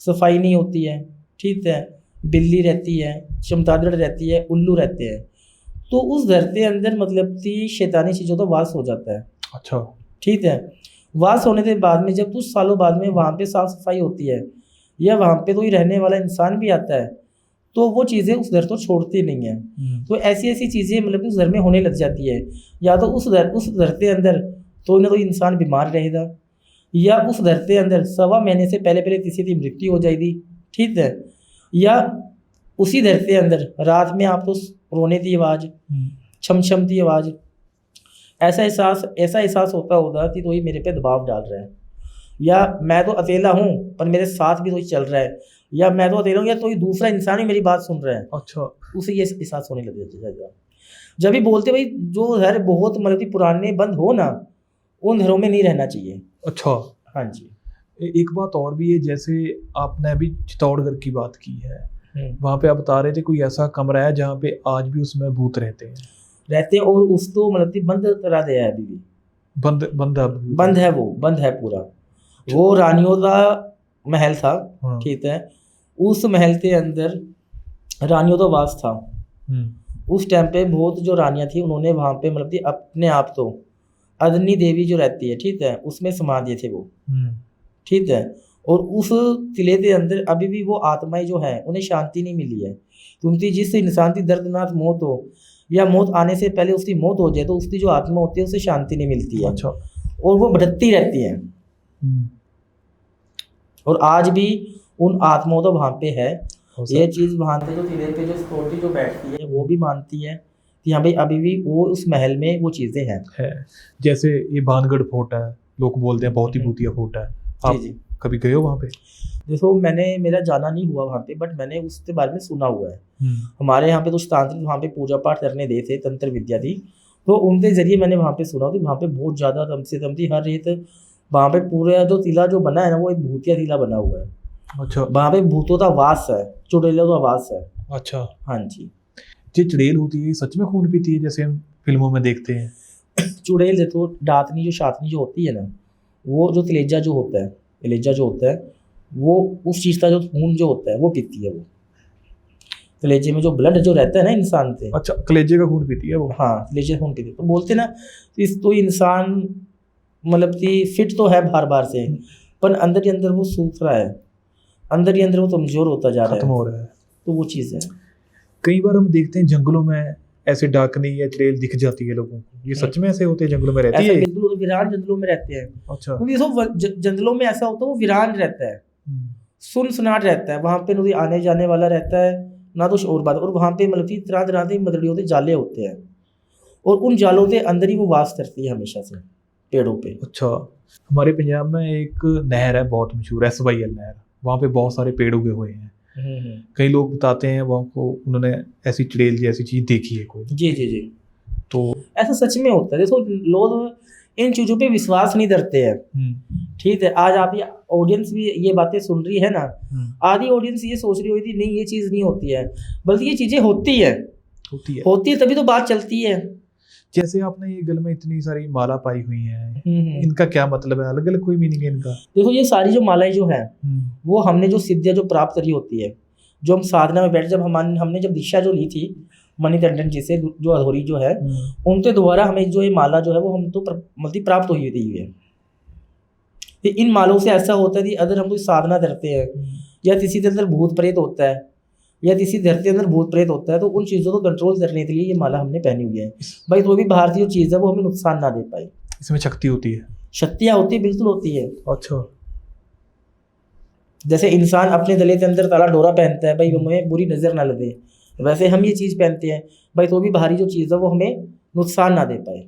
सफाई नहीं होती है। ठीक है, बिल्ली रहती है, चमगादड़ रहती है, उल्लू रहते हैं, तो उस घर के अंदर मतलब कि शैतानी चीज़ों का वास हो जाता है। अच्छा, ठीक है, वास होने के बाद में जब कुछ सालों बाद में वहाँ पे साफ सफाई होती है या वहाँ पे कोई रहने वाला इंसान भी आता है तो वो चीज़ें उस घर को छोड़ती नहीं है। तो ऐसी ऐसी चीज़ें मतलब उस घर में होने लग जाती है, या तो उस घर के अंदर तो ना तो इंसान बीमार रहेगा, या उस घर के अंदर 1.25 महीने से पहले पहले किसी की मृत्यु हो जाएगी। ठीक है, या उसी घर के अंदर रात में आपको रोने की आवाज़, छम छम की आवाज़, ऐसा एहसास होता होगा कि कोई मेरे पे दबाव डाल रहा है, या मैं तो अकेला हूँ पर मेरे साथ भी कोई चल रहा है, या मैं तो अकेला हूँ या कोई दूसरा इंसान ही मेरी बात सुन रहा है। अच्छा, उसे ये एहसास होने लग जाता है। जब भी बोलते भाई जो घर बहुत मतलब कि पुराने बंद हो ना, उन घरों में नहीं रहना चाहिए। अच्छा, हाँ जी। एक बात और भी है, जैसे आपने अभी चित्तौड़गढ़ की बात की है, वहाँ पे आप बता रहे थे कोई ऐसा कमरा है जहाँ पे आज भी उसमें भूत रहते हैं और उसको मतलब कि बंद करा दिया है अभी भी, बंद है, वो बंद है पूरा। वो रानियों का महल था। हाँ। ठीक है, उस महल के अंदर रानियों का वास था। उस टाइम पे बहुत जो रानियां थी उन्होंने वहाँ पे मतलब कि अपने आप तो अग्नि देवी जो रहती है, ठीक है, उसमें समा दिए थे वो। ठीक है, और उस किले के अंदर अभी भी वो आत्माएं जो है उन्हें शांति नहीं मिली है, क्योंकि जिस इंसान की दर्दनाक मौत हो या मौत आने से पहले उसकी मौत हो जाए तो उसकी जो आत्मा होती है उसे शांति नहीं मिलती है। अच्छा, और वो भटकती रहती है। और आज भी उन आत्माओं तो वहाँ पे है। ये चीज़ वहाँ पे जो किले पे जो सिक्योरिटी जो बैठती है वो भी मानती है कि हाँ भाई अभी भी वो उस महल में वो चीज़ें हैं। जैसे ये भानगढ़ फोर्ट है, लोग बोलते हैं बहुत ही भूतिया फोर्ट है। आप जी। कभी गए हो वहाँ पे? देखो मेरा जाना नहीं हुआ वहाँ पे, बट मैंने उसके बारे में सुना हुआ है। हमारे यहाँ पे कुछ तांत्रिक वहाँ पे पूजा पाठ करने गए थे, तंत्र विद्या थी, तो उनके जरिए मैंने वहाँ पे सुना कि वहाँ पे बहुत ज़्यादा कम से कम थी हर रेत। वहाँ पे पूरा जो टीला जो बना है ना वो एक भूतिया टीला बना हुआ है। अच्छा, वहाँ पे भूतों का वास है, चुड़ैलों का वास है। अच्छा, हाँ जी। जो चुड़ैल होती है सच में खून पीती है जैसे हम फिल्मों में देखते हैं? चुड़ैल देखो, डातनी जो शातनी जो होती है ना, वो जो कलेजा जो होता है वो उस चीज़ का जो खून जो होता है वो पीती है। वो कलेजे में जो ब्लड जो रहता है ना इंसान से। अच्छा, कलेजे का खून पीती है वो? हाँ, कलेजे खून पीती है। तो बोलते ना तो इंसान मतलब कि फिट तो है बार बार से, पर अंदर ही अंदर वो सूख रहा है, अंदर ही अंदर वो कमजोर होता जा रहा है, खत्म हो रहा है। तो वो चीज़ है। कई बार हम देखते हैं जंगलों में ऐसे डाकनी या चुड़ैल दिख जाती है लोगों को, ये सच में ऐसे होते हैं? जंगलों में रहती है? बिल्कुल, वीरान जंगलों में रहते हैं। अच्छा, क्योंकि जंगलों में ऐसा होता है वो वीरान रहता है, सुनसनाट रहता है, वहाँ पे नदी आने जाने वाला रहता है ना, कुछ और बात। और वहाँ पे मतलब कि तरह तरह के मदड़ियों के जाले होते हैं, और उन जालों के अंदर ही वो वास करती है हमेशा से पेड़ों पे। अच्छा, हमारे पंजाब में एक नहर है बहुत मशहूर, SYL नहर, वहाँ पे बहुत सारे पेड़ उगे हुए हैं। कई लोग बताते हैं वहाँ को उन्होंने ऐसी चुड़ैल जैसी चीज देखी है कोई। जी। तो ऐसा सच में होता है। देखो लोग इन चीज़ों पे विश्वास नहीं करते हैं। ठीक है, आज आप ये ऑडियंस भी ये बातें सुन रही है ना, आधी ऑडियंस ये सोच रही होती नहीं ये चीज़ नहीं होती है, बल्कि ये चीज़ें होती है तभी तो बात चलती है। जैसे आपने ये गल में इतनी सारी माला पाई हुई है, इनका क्या मतलब है? अलग अलग कोई मीनिंग है इनका? देखो ये सारी जो मालाएं जो है वो हमने जो सिद्धियाँ जो प्राप्त करी होती है, जो हम साधना में बैठ जब हमने जब दीक्षा जो ली थी मणिकंठन जी से, जो अधूरी जो है उनके द्वारा हमें जो ये माला जो है वो हम तो मतलब प्राप्त हुई है। इन मालों से ऐसा होता है कि अगर हम कोई साधना करते हैं या किसी के अंदर भूत प्रेत होता है या किसी धरती के अंदर भूत प्रेत होता है, तो उन चीज़ों को कंट्रोल करने के लिए ये माला हमने पहनी हुई है भाई। तो भी बाहर की जो चीज़ है वो हमें नुकसान ना दे पाए। इसमें शक्ति होती है? शक्तियाँ होती है, बिल्कुल होती है। अच्छा। जैसे इंसान अपने गले के अंदर काला डोरा पहनता है भाई, हमें बुरी नज़र ना लगे, वैसे हम ये चीज़ पहनते हैं भाई, तो भी बाहरी जो चीज़ है वो हमें नुकसान ना दे पाए।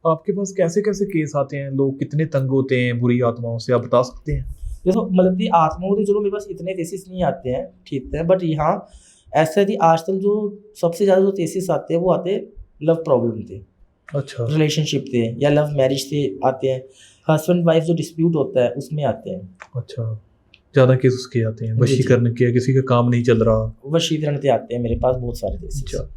आपके पास कैसे कैसे केस आते हैं, लोग कितने तंग होते हैं बुरी आत्माओं से, आप बता सकते हैं? देखो मतलब कि आत्माओं तो चलो मेरे पास इतने केसेस नहीं आते हैं, ठीक है, बट यहाँ ऐसा है कि आजकल जो सबसे ज़्यादा जो केसेस आते हैं वो आते हैं लव प्रॉब्लम थे, अच्छा, रिलेशनशिप थे या लव मैरिज से आते हैं, हस्बैंड वाइफ जो डिस्प्यूट होता है उसमें आते हैं। अच्छा, ज़्यादा केस उसके आते हैं, जी, वशीकरण के, किसी का काम नहीं चल रहा, वशीकरण से आते हैं मेरे पास बहुत सारे केसेस। अच्छा,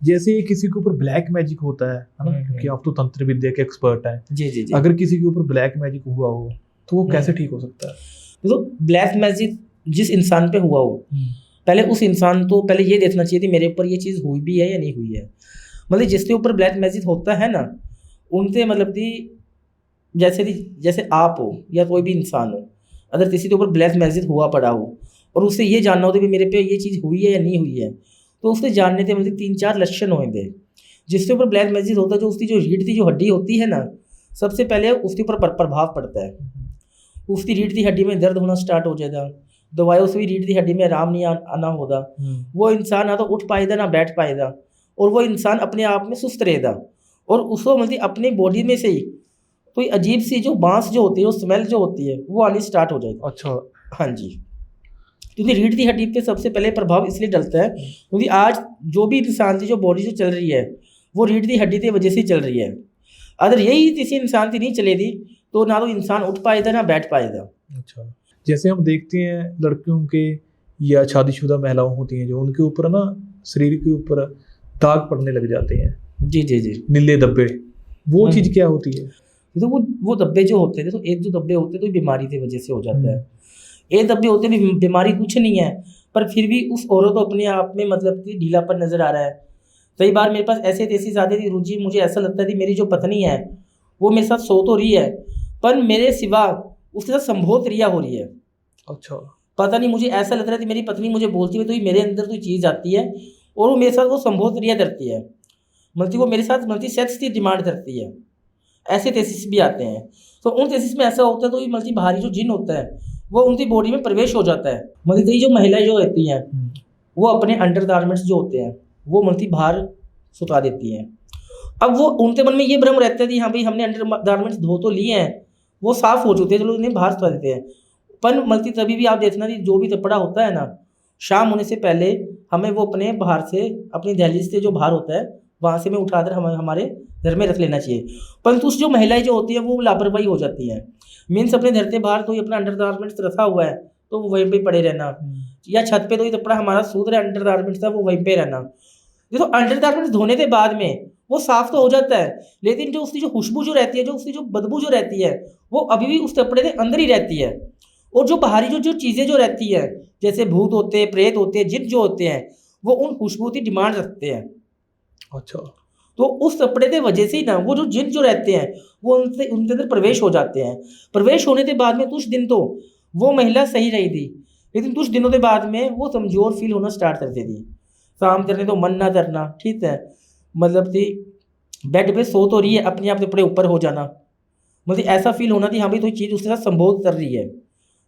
जैसे किसी के ऊपर ब्लैक मैजिक होता है ना, क्योंकि आप तो तंत्र विद्या के एक्सपर्ट हैं, जी जी जी। अगर किसी के ऊपर ब्लैक मैजिक हुआ हो तो वो कैसे ठीक हो सकता है? देखो ब्लैक मैजिक जिस इंसान पे हुआ हो, पहले उस इंसान को पहले ये देखना चाहिए कि मेरे ऊपर ये चीज़ हुई भी है या नहीं हुई है। मतलब जिसके ऊपर ब्लैक मैजिक होता है ना, उनसे मतलब कि जैसे आप हो या कोई भी इंसान हो, अगर किसी के ऊपर ब्लैक मैजिक हुआ पड़ा हो और उससे ये जानना हो कि मेरे पे ये चीज़ हुई है या नहीं हुई है, तो उससे जानने के मतलब 3-4 लक्षण होंगे। जिसके ऊपर ब्लैक मैजिक होता है, जो उसकी जो रीढ़ की जो हड्डी होती है ना, सबसे पहले उसके ऊपर प्रभाव पड़ता है। उसकी रीढ़ की हड्डी में दर्द होना स्टार्ट हो जाएगा, दवाइयों से भी रीढ़ की हड्डी में आराम नहीं आना होगा, वो इंसान ना तो उठ पाएगा ना बैठ पाएगा, और वो इंसान अपने आप में सुस्त रहेगा, और उसको मतलब अपनी बॉडी में से ही कोई अजीब सी जो बांस जो होती है, वो स्मेल जो होती है वो आनी स्टार्ट हो जाएगी। अच्छा, हाँ जी, क्योंकि रीढ़ की हड्डी पे सबसे पहले प्रभाव इसलिए डलता है क्योंकि आज जो भी इंसान की जो बॉडी जो चल रही है वो रीढ़ की हड्डी की वजह से चल रही है। अगर यही किसी इंसान की नहीं चलेगी तो ना तो इंसान उठ पाएगा ना बैठ पाएगा। अच्छा, जैसे हम देखते हैं लड़कियों के या शादीशुदा महिलाओं होती हैं जो, उनके ऊपर ना शरीर के ऊपर दाग पड़ने लग जाते हैं, जी जी जी, नीले धब्बे, वो चीज़ क्या होती है? तो वो धब्बे जो होते हैं, तो एक जो धब्बे होते हैं तो बीमारी की वजह से हो जाता है, एक धब्बे होते हैं बीमारी कुछ नहीं है, पर फिर भी उस औरत को अपने आप में मतलब कि ढीलापन नज़र आ रहा है। कई बार मेरे पास ऐसे केसेस आते थे, रुचि मुझे ऐसा लगता है कि मेरी जो पत्नी है वो मेरे साथ सो तो रही है, पर मेरे सिवा उसके साथ संभोग क्रिया हो रही है। अच्छा, पता नहीं, मुझे ऐसा लग रहा है कि मेरी पत्नी मुझे बोलती है तो मेरे अंदर कोई चीज़ आती है और वो मेरे साथ वो संभोग क्रिया करती है, मतलब वो मेरे साथ मतलब सेक्स की डिमांड करती है। ऐसे केसेस भी आते हैं। तो उन केसेस में ऐसा होता है तो ये मतलब बाहरी जो जिन होता है वो उनकी बॉडी में प्रवेश हो जाता है। मतलब ये जो महिलाएं जो रहती हैं वो अपने अंडर गारमेंट्स जो होते हैं वो मतलब बाहर सुता देती हैं। अब वो उनके मन में ये भ्रम रहता है कि हाँ भाई हमने अंडर गारमेंट्स धो तो लिए हैं, वो साफ़ हो चुके हैं, चलो उन्हें बाहर सुता देते हैं। पर मतलब तभी भी आप देखना कि जो भी कपड़ा होता है ना, शाम होने से पहले हमें वो अपने बाहर से अपनी दहलीज से जो बाहर होता है वहाँ से में उठाकर हमारे घर में रख लेना चाहिए। परंतु उस जो महिलाएं जो होती हैं वो लापरवाही हो जाती हैं, मीन्स अपने घर के बाहर तो ही अपना अंडर गारमेंट्स रखा हुआ है तो वो वहीं पे पड़े रहना, या छत पे तो ही कपड़ा हमारा सूद रहा अंडर गारमेंट्स था वो वहीं पे रहना। देखो अंडर गारमेंट्स धोने के बाद में वो साफ़ तो हो जाता है, लेकिन जो उसकी जो खुशबू जो रहती है, जो उसकी जो बदबू जो रहती है वो अभी भी उस कपड़े के अंदर ही रहती है। और जो बाहरी जो चीज़ें जो रहती हैं जैसे भूत होते हैं, प्रेत होते हैं, जिन जो होते हैं वो उन खुशबू की डिमांड रखते हैं। अच्छा, तो उस कपड़े की वजह से ही ना वो जो जिन जो रहते हैं वो उनके अंदर प्रवेश हो जाते हैं। प्रवेश होने के बाद में कुछ दिन तो वो महिला सही रही थी, लेकिन कुछ दिनों के बाद में वो कमज़ोर फील होना स्टार्ट करती थी, काम करने तो मन ना करना, ठीक है, मतलब कि बेड पे सो तो रही है अपने आप कपड़े ऊपर हो जाना, मतलब ऐसा फील होना कि हाँ भाई कोई चीज़ उसके साथ संभोग कर रही है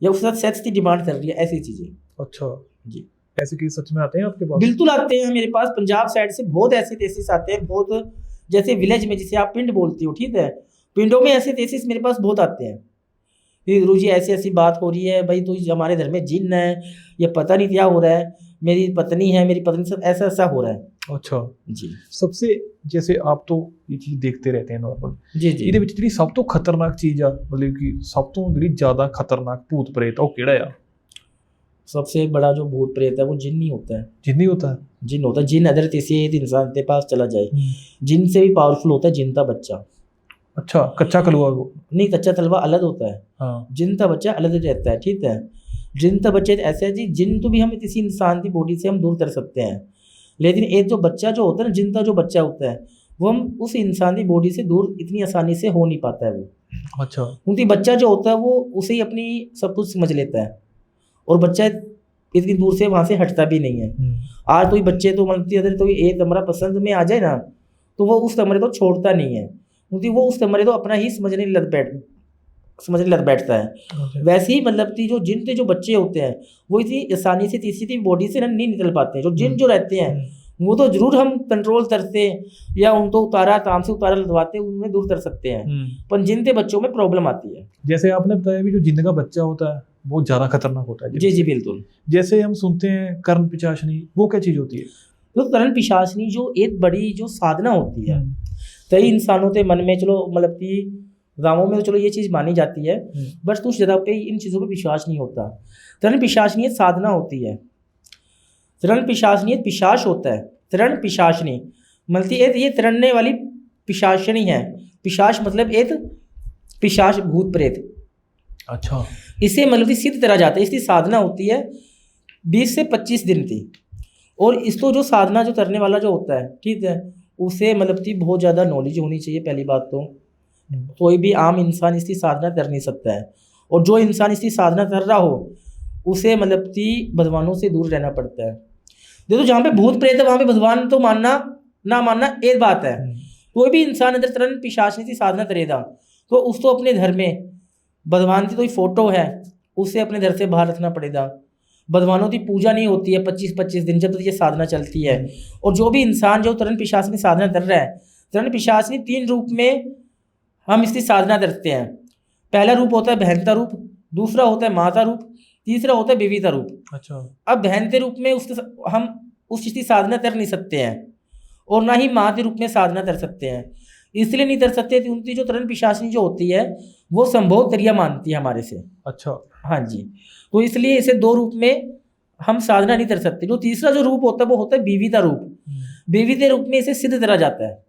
या उसके साथ सेक्स की डिमांड कर रही है, ऐसी चीज़ें। अच्छा जी, ऐसे केस सच में आते हैं आपके पास? बिल्कुल आते हैं मेरे पास, पंजाब साइड से बहुत ऐसे केसेस आते हैं, बहुत जैसे विलेज में जिसे आप पिंड बोलती हो, ठीक है, पिंडों में ऐसे केसेस मेरे पास बहुत आते हैं। गुरु जी ऐसी ऐसी बात हो रही है भाई, तो हमारे घर में जिन्न है, ये पता नहीं क्या हो रहा है, मेरी पत्नी है, मेरी पत्नी से ऐसा ऐसा हो रहा है। अच्छा जी, सबसे जैसे आप तो ये चीज़ देखते रहते हैं नॉर्मल, जी जी, ਇਹਦੇ ਵਿੱਚ ਜਿਹੜੀ ਸਭ ਤੋਂ ਖਤਰਨਾਕ ਚੀਜ਼ ਆ, ਮਤਲਬ ਕਿ ਸਭ ਤੋਂ ਜਿਹੜੀ ਜ਼ਿਆਦਾ ਖਤਰਨਾਕ ਭੂਤ ਪ੍ਰੇਤ ਉਹ ਕਿਹੜਾ ਆ? सबसे बड़ा जो भूत प्रेत है वो जिन नहीं होता है, जिन्नी होता है? जिन होता है, जिन अदर किसी एक इंसान के पास चला जाए, जिन से भी पावरफुल होता है जिन का बच्चा। अच्छा, कच्चा कलुआ वो? नहीं, कच्चा तलवा अलग होता है, हाँ, जिन का बच्चा अलग रहता है, ठीक है। जिन का बच्चा ऐसा है जी, जिन तो भी हम किसी इंसान की बॉडी से हम दूर कर सकते हैं, लेकिन एक जो बच्चा जो होता है ना, जिन का जो बच्चा होता है वो हम उस इंसान की बॉडी से दूर इतनी आसानी से हो नहीं पाता है वो। अच्छा, क्योंकि बच्चा जो होता है वो उसे ही अपनी सब कुछ समझ लेता है, और बच्चा इतनी दूर से वहाँ से हटता भी नहीं है। आज तो ये बच्चे तो मतलब अगर तो ये कमरा पसंद में आ जाए ना तो वो उस कमरे को छोड़ता नहीं है, क्योंकि वो उस कमरे को अपना ही समझने लग बैठता है। वैसे ही मतलब कि जो जिन के जो बच्चे होते हैं वो इतनी आसानी से तीसरी बॉडी से नहीं निकल पाते हैं। जो जिन जो रहते हैं वो तो जरूर हम कंट्रोल करते हैं या उनको उतारा ताम से उतारा लदवाते हैं, उनमें दूर कर सकते हैं, पर जिन के बच्चों में प्रॉब्लम आती है। जैसे आपने बताया भी जो जिन का बच्चा होता है बहुत ज़्यादा खतरनाक होता है। जी जी बिल्कुल। जैसे हम सुनते हैं कर्ण पिशाचनी, वो क्या चीज़ होती है? तो कर्ण पिशाचनी जो एक बड़ी जो साधना होती है, कई इंसानों के मन में चलो मतलब कि गाँवों में तो चलो ये चीज़ मानी जाती है, बट कुछ जगह पे इन चीज़ों पे विश्वास नहीं होता। कर्ण पिशाचनी एक साधना होती है। तरण पिशाचनी एक पिशाच होता है। तरण पिशाचनी मतलब ये तरणने वाली पिशाचनी है। पिशाच मतलब एक पिशाच भूत प्रेत। अच्छा। इसे मतलब कि सिद्ध करा जाता है। इसकी साधना होती है 20 से 25 दिन की, और इसको जो साधना जो करने वाला जो होता है, ठीक है, उसे मतलब कि बहुत ज़्यादा नॉलेज होनी चाहिए। पहली बात तो कोई भी आम इंसान इसकी साधना कर नहीं सकता है, और जो इंसान इसकी साधना कर रहा हो उसे मतलब कि भगवानों से दूर रहना पड़ता है। देखो जहाँ पे भूत प्रेत है वहाँ पे भगवान तो मानना ना मानना एक बात है। कोई भी इंसान अगर तरण पिशाचनी की साधना करेगा तो उसको अपने घर में भगवान की कोई फोटो है उसे अपने घर से बाहर रखना पड़ेगा। भगवानों की पूजा नहीं होती है 25-25 दिन जब तक ये साधना चलती है। और जो भी इंसान जो तरण पिशाचनी साधना कर रहा है, तरण पिशाचनी 3 रूप में हम इसकी साधना करते हैं। पहला रूप होता है बहनता रूप, दूसरा होता है माता रूप, तीसरा होता है विविता रूप। अच्छा। अब बहनते रूप में उसके हम उस चीज़ की साधना कर नहीं सकते हैं, और ना ही माँ के रूप में साधना कर सकते हैं। इसलिए नहीं कर सकते कि उनकी जो तरण पिशाचनी जो होती है वो संभोग क्रिया मानती है हमारे से। अच्छा। हाँ जी, तो इसलिए इसे 2 रूप में हम साधना नहीं कर सकते। जो तीसरा जो रूप होता है वो होता है विविता रूप। विविता रूप में इसे सिद्ध करा जाता है।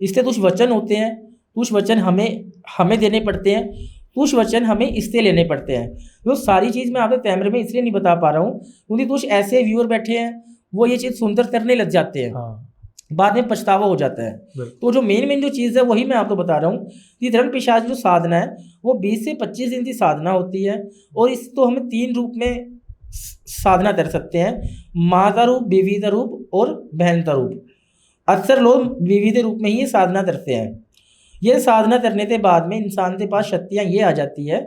इससे कुछ वचन होते हैं, कुछ वचन हमें देने पड़ते हैं, कुछ वचन हमें इससे लेने पड़ते हैं। वो सारी चीज़ मैं आपके कैमरे में इसलिए नहीं बता पा रहा हूँ क्योंकि कुछ ऐसे व्यूअर बैठे हैं वो ये चीज़ सुनकर करने लग जाते हैं। हाँ। बाद में पछतावा हो जाता है। तो जो मेन जो चीज़ है वही मैं आपको बता रहा हूँ कि तरण पिशाच जो साधना है वो 20 से 25 दिन की साधना होती है, और इस तो हमें 3 रूप में साधना कर सकते हैं, माता रूप, विविध रूप और बहनता रूप। अक्सर लोग विविध रूप में ही ये साधना करते हैं। ये साधना करने के बाद में इंसान के पास शक्तियाँ ये आ जाती है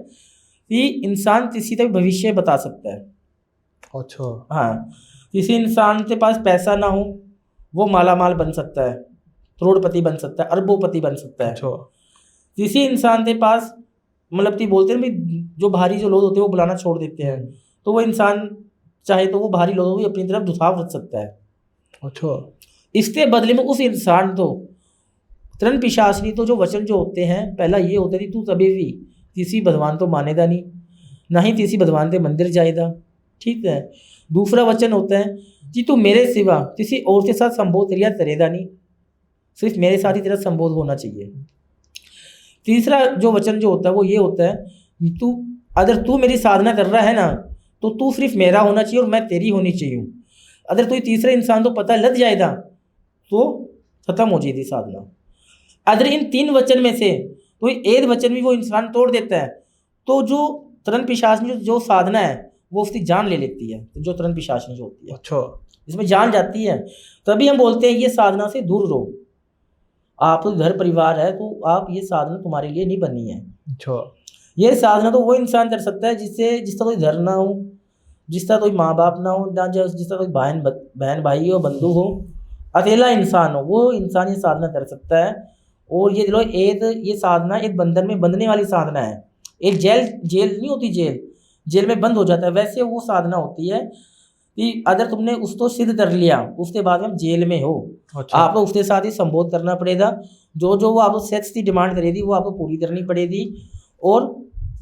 कि इंसान किसी तक भविष्य बता सकता है। अच्छा। हाँ, किसी इंसान के पास पैसा ना हो वो मालामाल बन सकता है, करोड़पति बन सकता है, अरबोपति बन सकता है। अच्छा। किसी इंसान के पास मतलब कि बोलते हैं भाई जो भारी जो लोग होते हैं वो बुलाना छोड़ देते हैं, तो वो इंसान चाहे तो वो भारी लोगों को अपनी तरफ झुकाव रख सकता है। अच्छा। इसके बदले में उस इंसान तो तरण पिशाचनी तो जो वचन जो होते हैं, पहला ये होता है कि तू कभी भी किसी भगवान तो मानेगा नहीं, ना ही किसी भगवान के मंदिर जाएगा, ठीक है। दूसरा वचन होता है कि तू मेरे सिवा किसी और के साथ संबोध क्रिया करेगा नहीं, सिर्फ मेरे साथ ही तेरा संबोध होना चाहिए। तीसरा जो वचन जो होता है वो ये होता है तू अगर तू मेरी साधना कर रहा है ना तो तू सिर्फ मेरा होना चाहिए और मैं तेरी होनी चाहिए। अगर तू तीसरे इंसान तो पता लग जाएगा तो खत्म हो जाएगी साधना। अगर इन 3 वचन में से कोई एक वचन भी वो इंसान तोड़ देता है तो जो तरण पिशाचनी जो साधना है वो उसकी जान ले लेती है। जो तरण पिशाचनी जो होती है, अच्छा, इसमें जान जाती है, तभी हम बोलते हैं ये साधना से दूर रहो। आप घर परिवार है तो आप ये साधना तुम्हारे लिए नहीं बनी है। अच्छा। ये साधना तो वो इंसान कर सकता है जिसका कोई घर ना हो, जिसका कोई माँ बाप ना हो, ना जिसका कोई बहन भाई हो, बंधु हो, अकेला इंसान हो, वो इंसान ये साधना कर सकता है। और ये दिलो ये साधना एक बंधन में बंधने वाली साधना है। एक जेल नहीं होती, जेल में बंद हो जाता है, वैसे वो साधना होती है कि अगर तुमने उसको सिद्ध कर लिया उसके बाद में जेल में हो। अच्छा। आपको उसके साथ ही संबोध करना पड़ेगा, जो वो आपको सेक्स की डिमांड करेगी वो आपको पूरी करनी पड़ेगी, और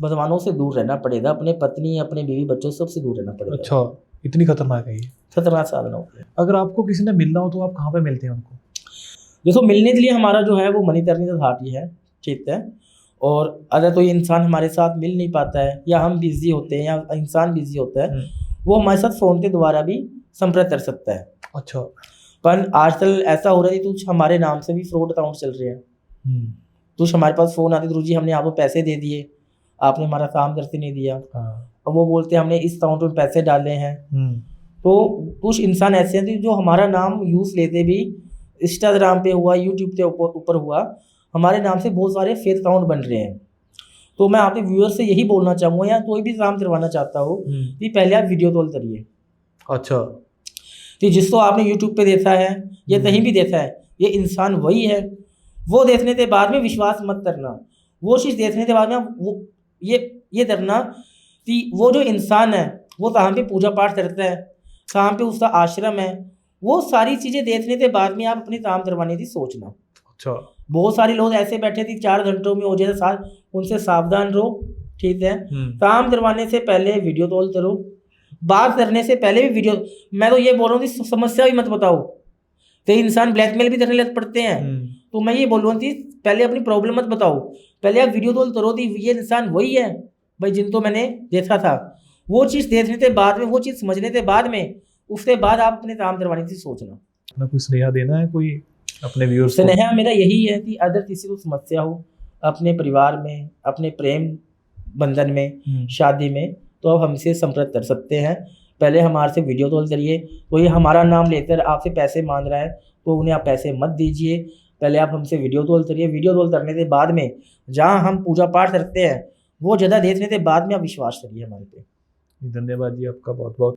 भगवानों से दूर रहना पड़ेगा, अपने पत्नी अपने बीवी बच्चों सबसे दूर रहना पड़ेगा। अच्छा, इतनी खतरनाक है ये? खतरनाक साधना होती है। अगर आपको किसी ने मिलना हो तो आप कहाँ पे मिलते हैं उनको? देखो मिलने के लिए हमारा जो है वो मणिकर्णी का घाट ही है, ठीक है। और अगर कोई इंसान हमारे साथ मिल नहीं पाता है या हम बिजी होते हैं या इंसान बिजी होता है वो हमारे साथ फ़ोन के द्वारा भी संपर्क कर सकता है। अच्छा। पर आजकल ऐसा हो रहा है कि कुछ हमारे नाम से भी फ्रॉड अकाउंट चल रहे हैं। कुछ हमारे पास फ़ोन आते गुरु जी हमने आपको पैसे दे दिए, आपने हमारा काम करते नहीं दिया। हाँ। वो बोलते हैं हमने इस अकाउंट में पैसे डाले हैं। तो कुछ इंसान ऐसे हैं जो हमारा नाम यूज़ लेते भी, इंस्टाग्राम पे हुआ, यूट्यूब के ऊपर हुआ, हमारे नाम से बहुत सारे फेक अकाउंट बन रहे हैं। तो मैं आपके व्यूअर से यही बोलना चाहूँगा, या कोई भी काम करवाना चाहता हो कि पहले आप वीडियो कॉल करिए। अच्छा। तो जिसको आपने यूट्यूब पे देखा है या कहीं भी देखा है, ये इंसान वही है। वो देखने के बाद में विश्वास मत करना, वो चीज़ देखने के बाद में वो ये करना कि वो जो इंसान है वो कहाँ पे पूजा पाठ करता है, कहाँ पे उसका आश्रम है, वो सारी चीज़ें देखने के बाद में आप अपनी काम करवाने की सोचना। अच्छा। बहुत सारे लोग ऐसे बैठे थे 4 घंटों में हो जाए साथ, उनसे सावधान रहो, ठीक है। काम करवाने से पहले वीडियो कॉल करो, बात करने से पहले भी वीडियो। मैं तो ये बोल रहा हूँ कि समस्या भी मत बताओ, तो इंसान ब्लैकमेल भी करने लग पड़ते हैं। तो मैं ये बोल रहा हूँ कि पहले अपनी प्रॉब्लम मत बताओ, पहले आप वीडियो कॉल करो कि ये इंसान वही है भाई जिनको मैंने देखा था। वो चीज़ देखने के बाद में, वो चीज़ समझने के बाद में, उसके बाद आप अपने काम करवाने की सोचना। अपना कोई स्नेहा देना है कोई अपने व्यूअर्स को? स्नेहा मेरा यही है कि अगर किसी को समस्या हो अपने परिवार में, अपने प्रेम बंधन में, शादी में, तो आप हमसे संपर्क कर सकते हैं। पहले हमारे से वीडियो कॉल करिए। तो ये हमारा नाम लेकर आपसे पैसे मांग रहा है तो उन्हें आप पैसे मत दीजिए, पहले आप हमसे वीडियो कॉल करिए। वीडियो कॉल करने के बाद में जहाँ हम पूजा पाठ करते हैं वो ज़्यादा देखने के बाद में आप विश्वास करिए हमारे पे। धन्यवाद जी आपका बहुत बहुत।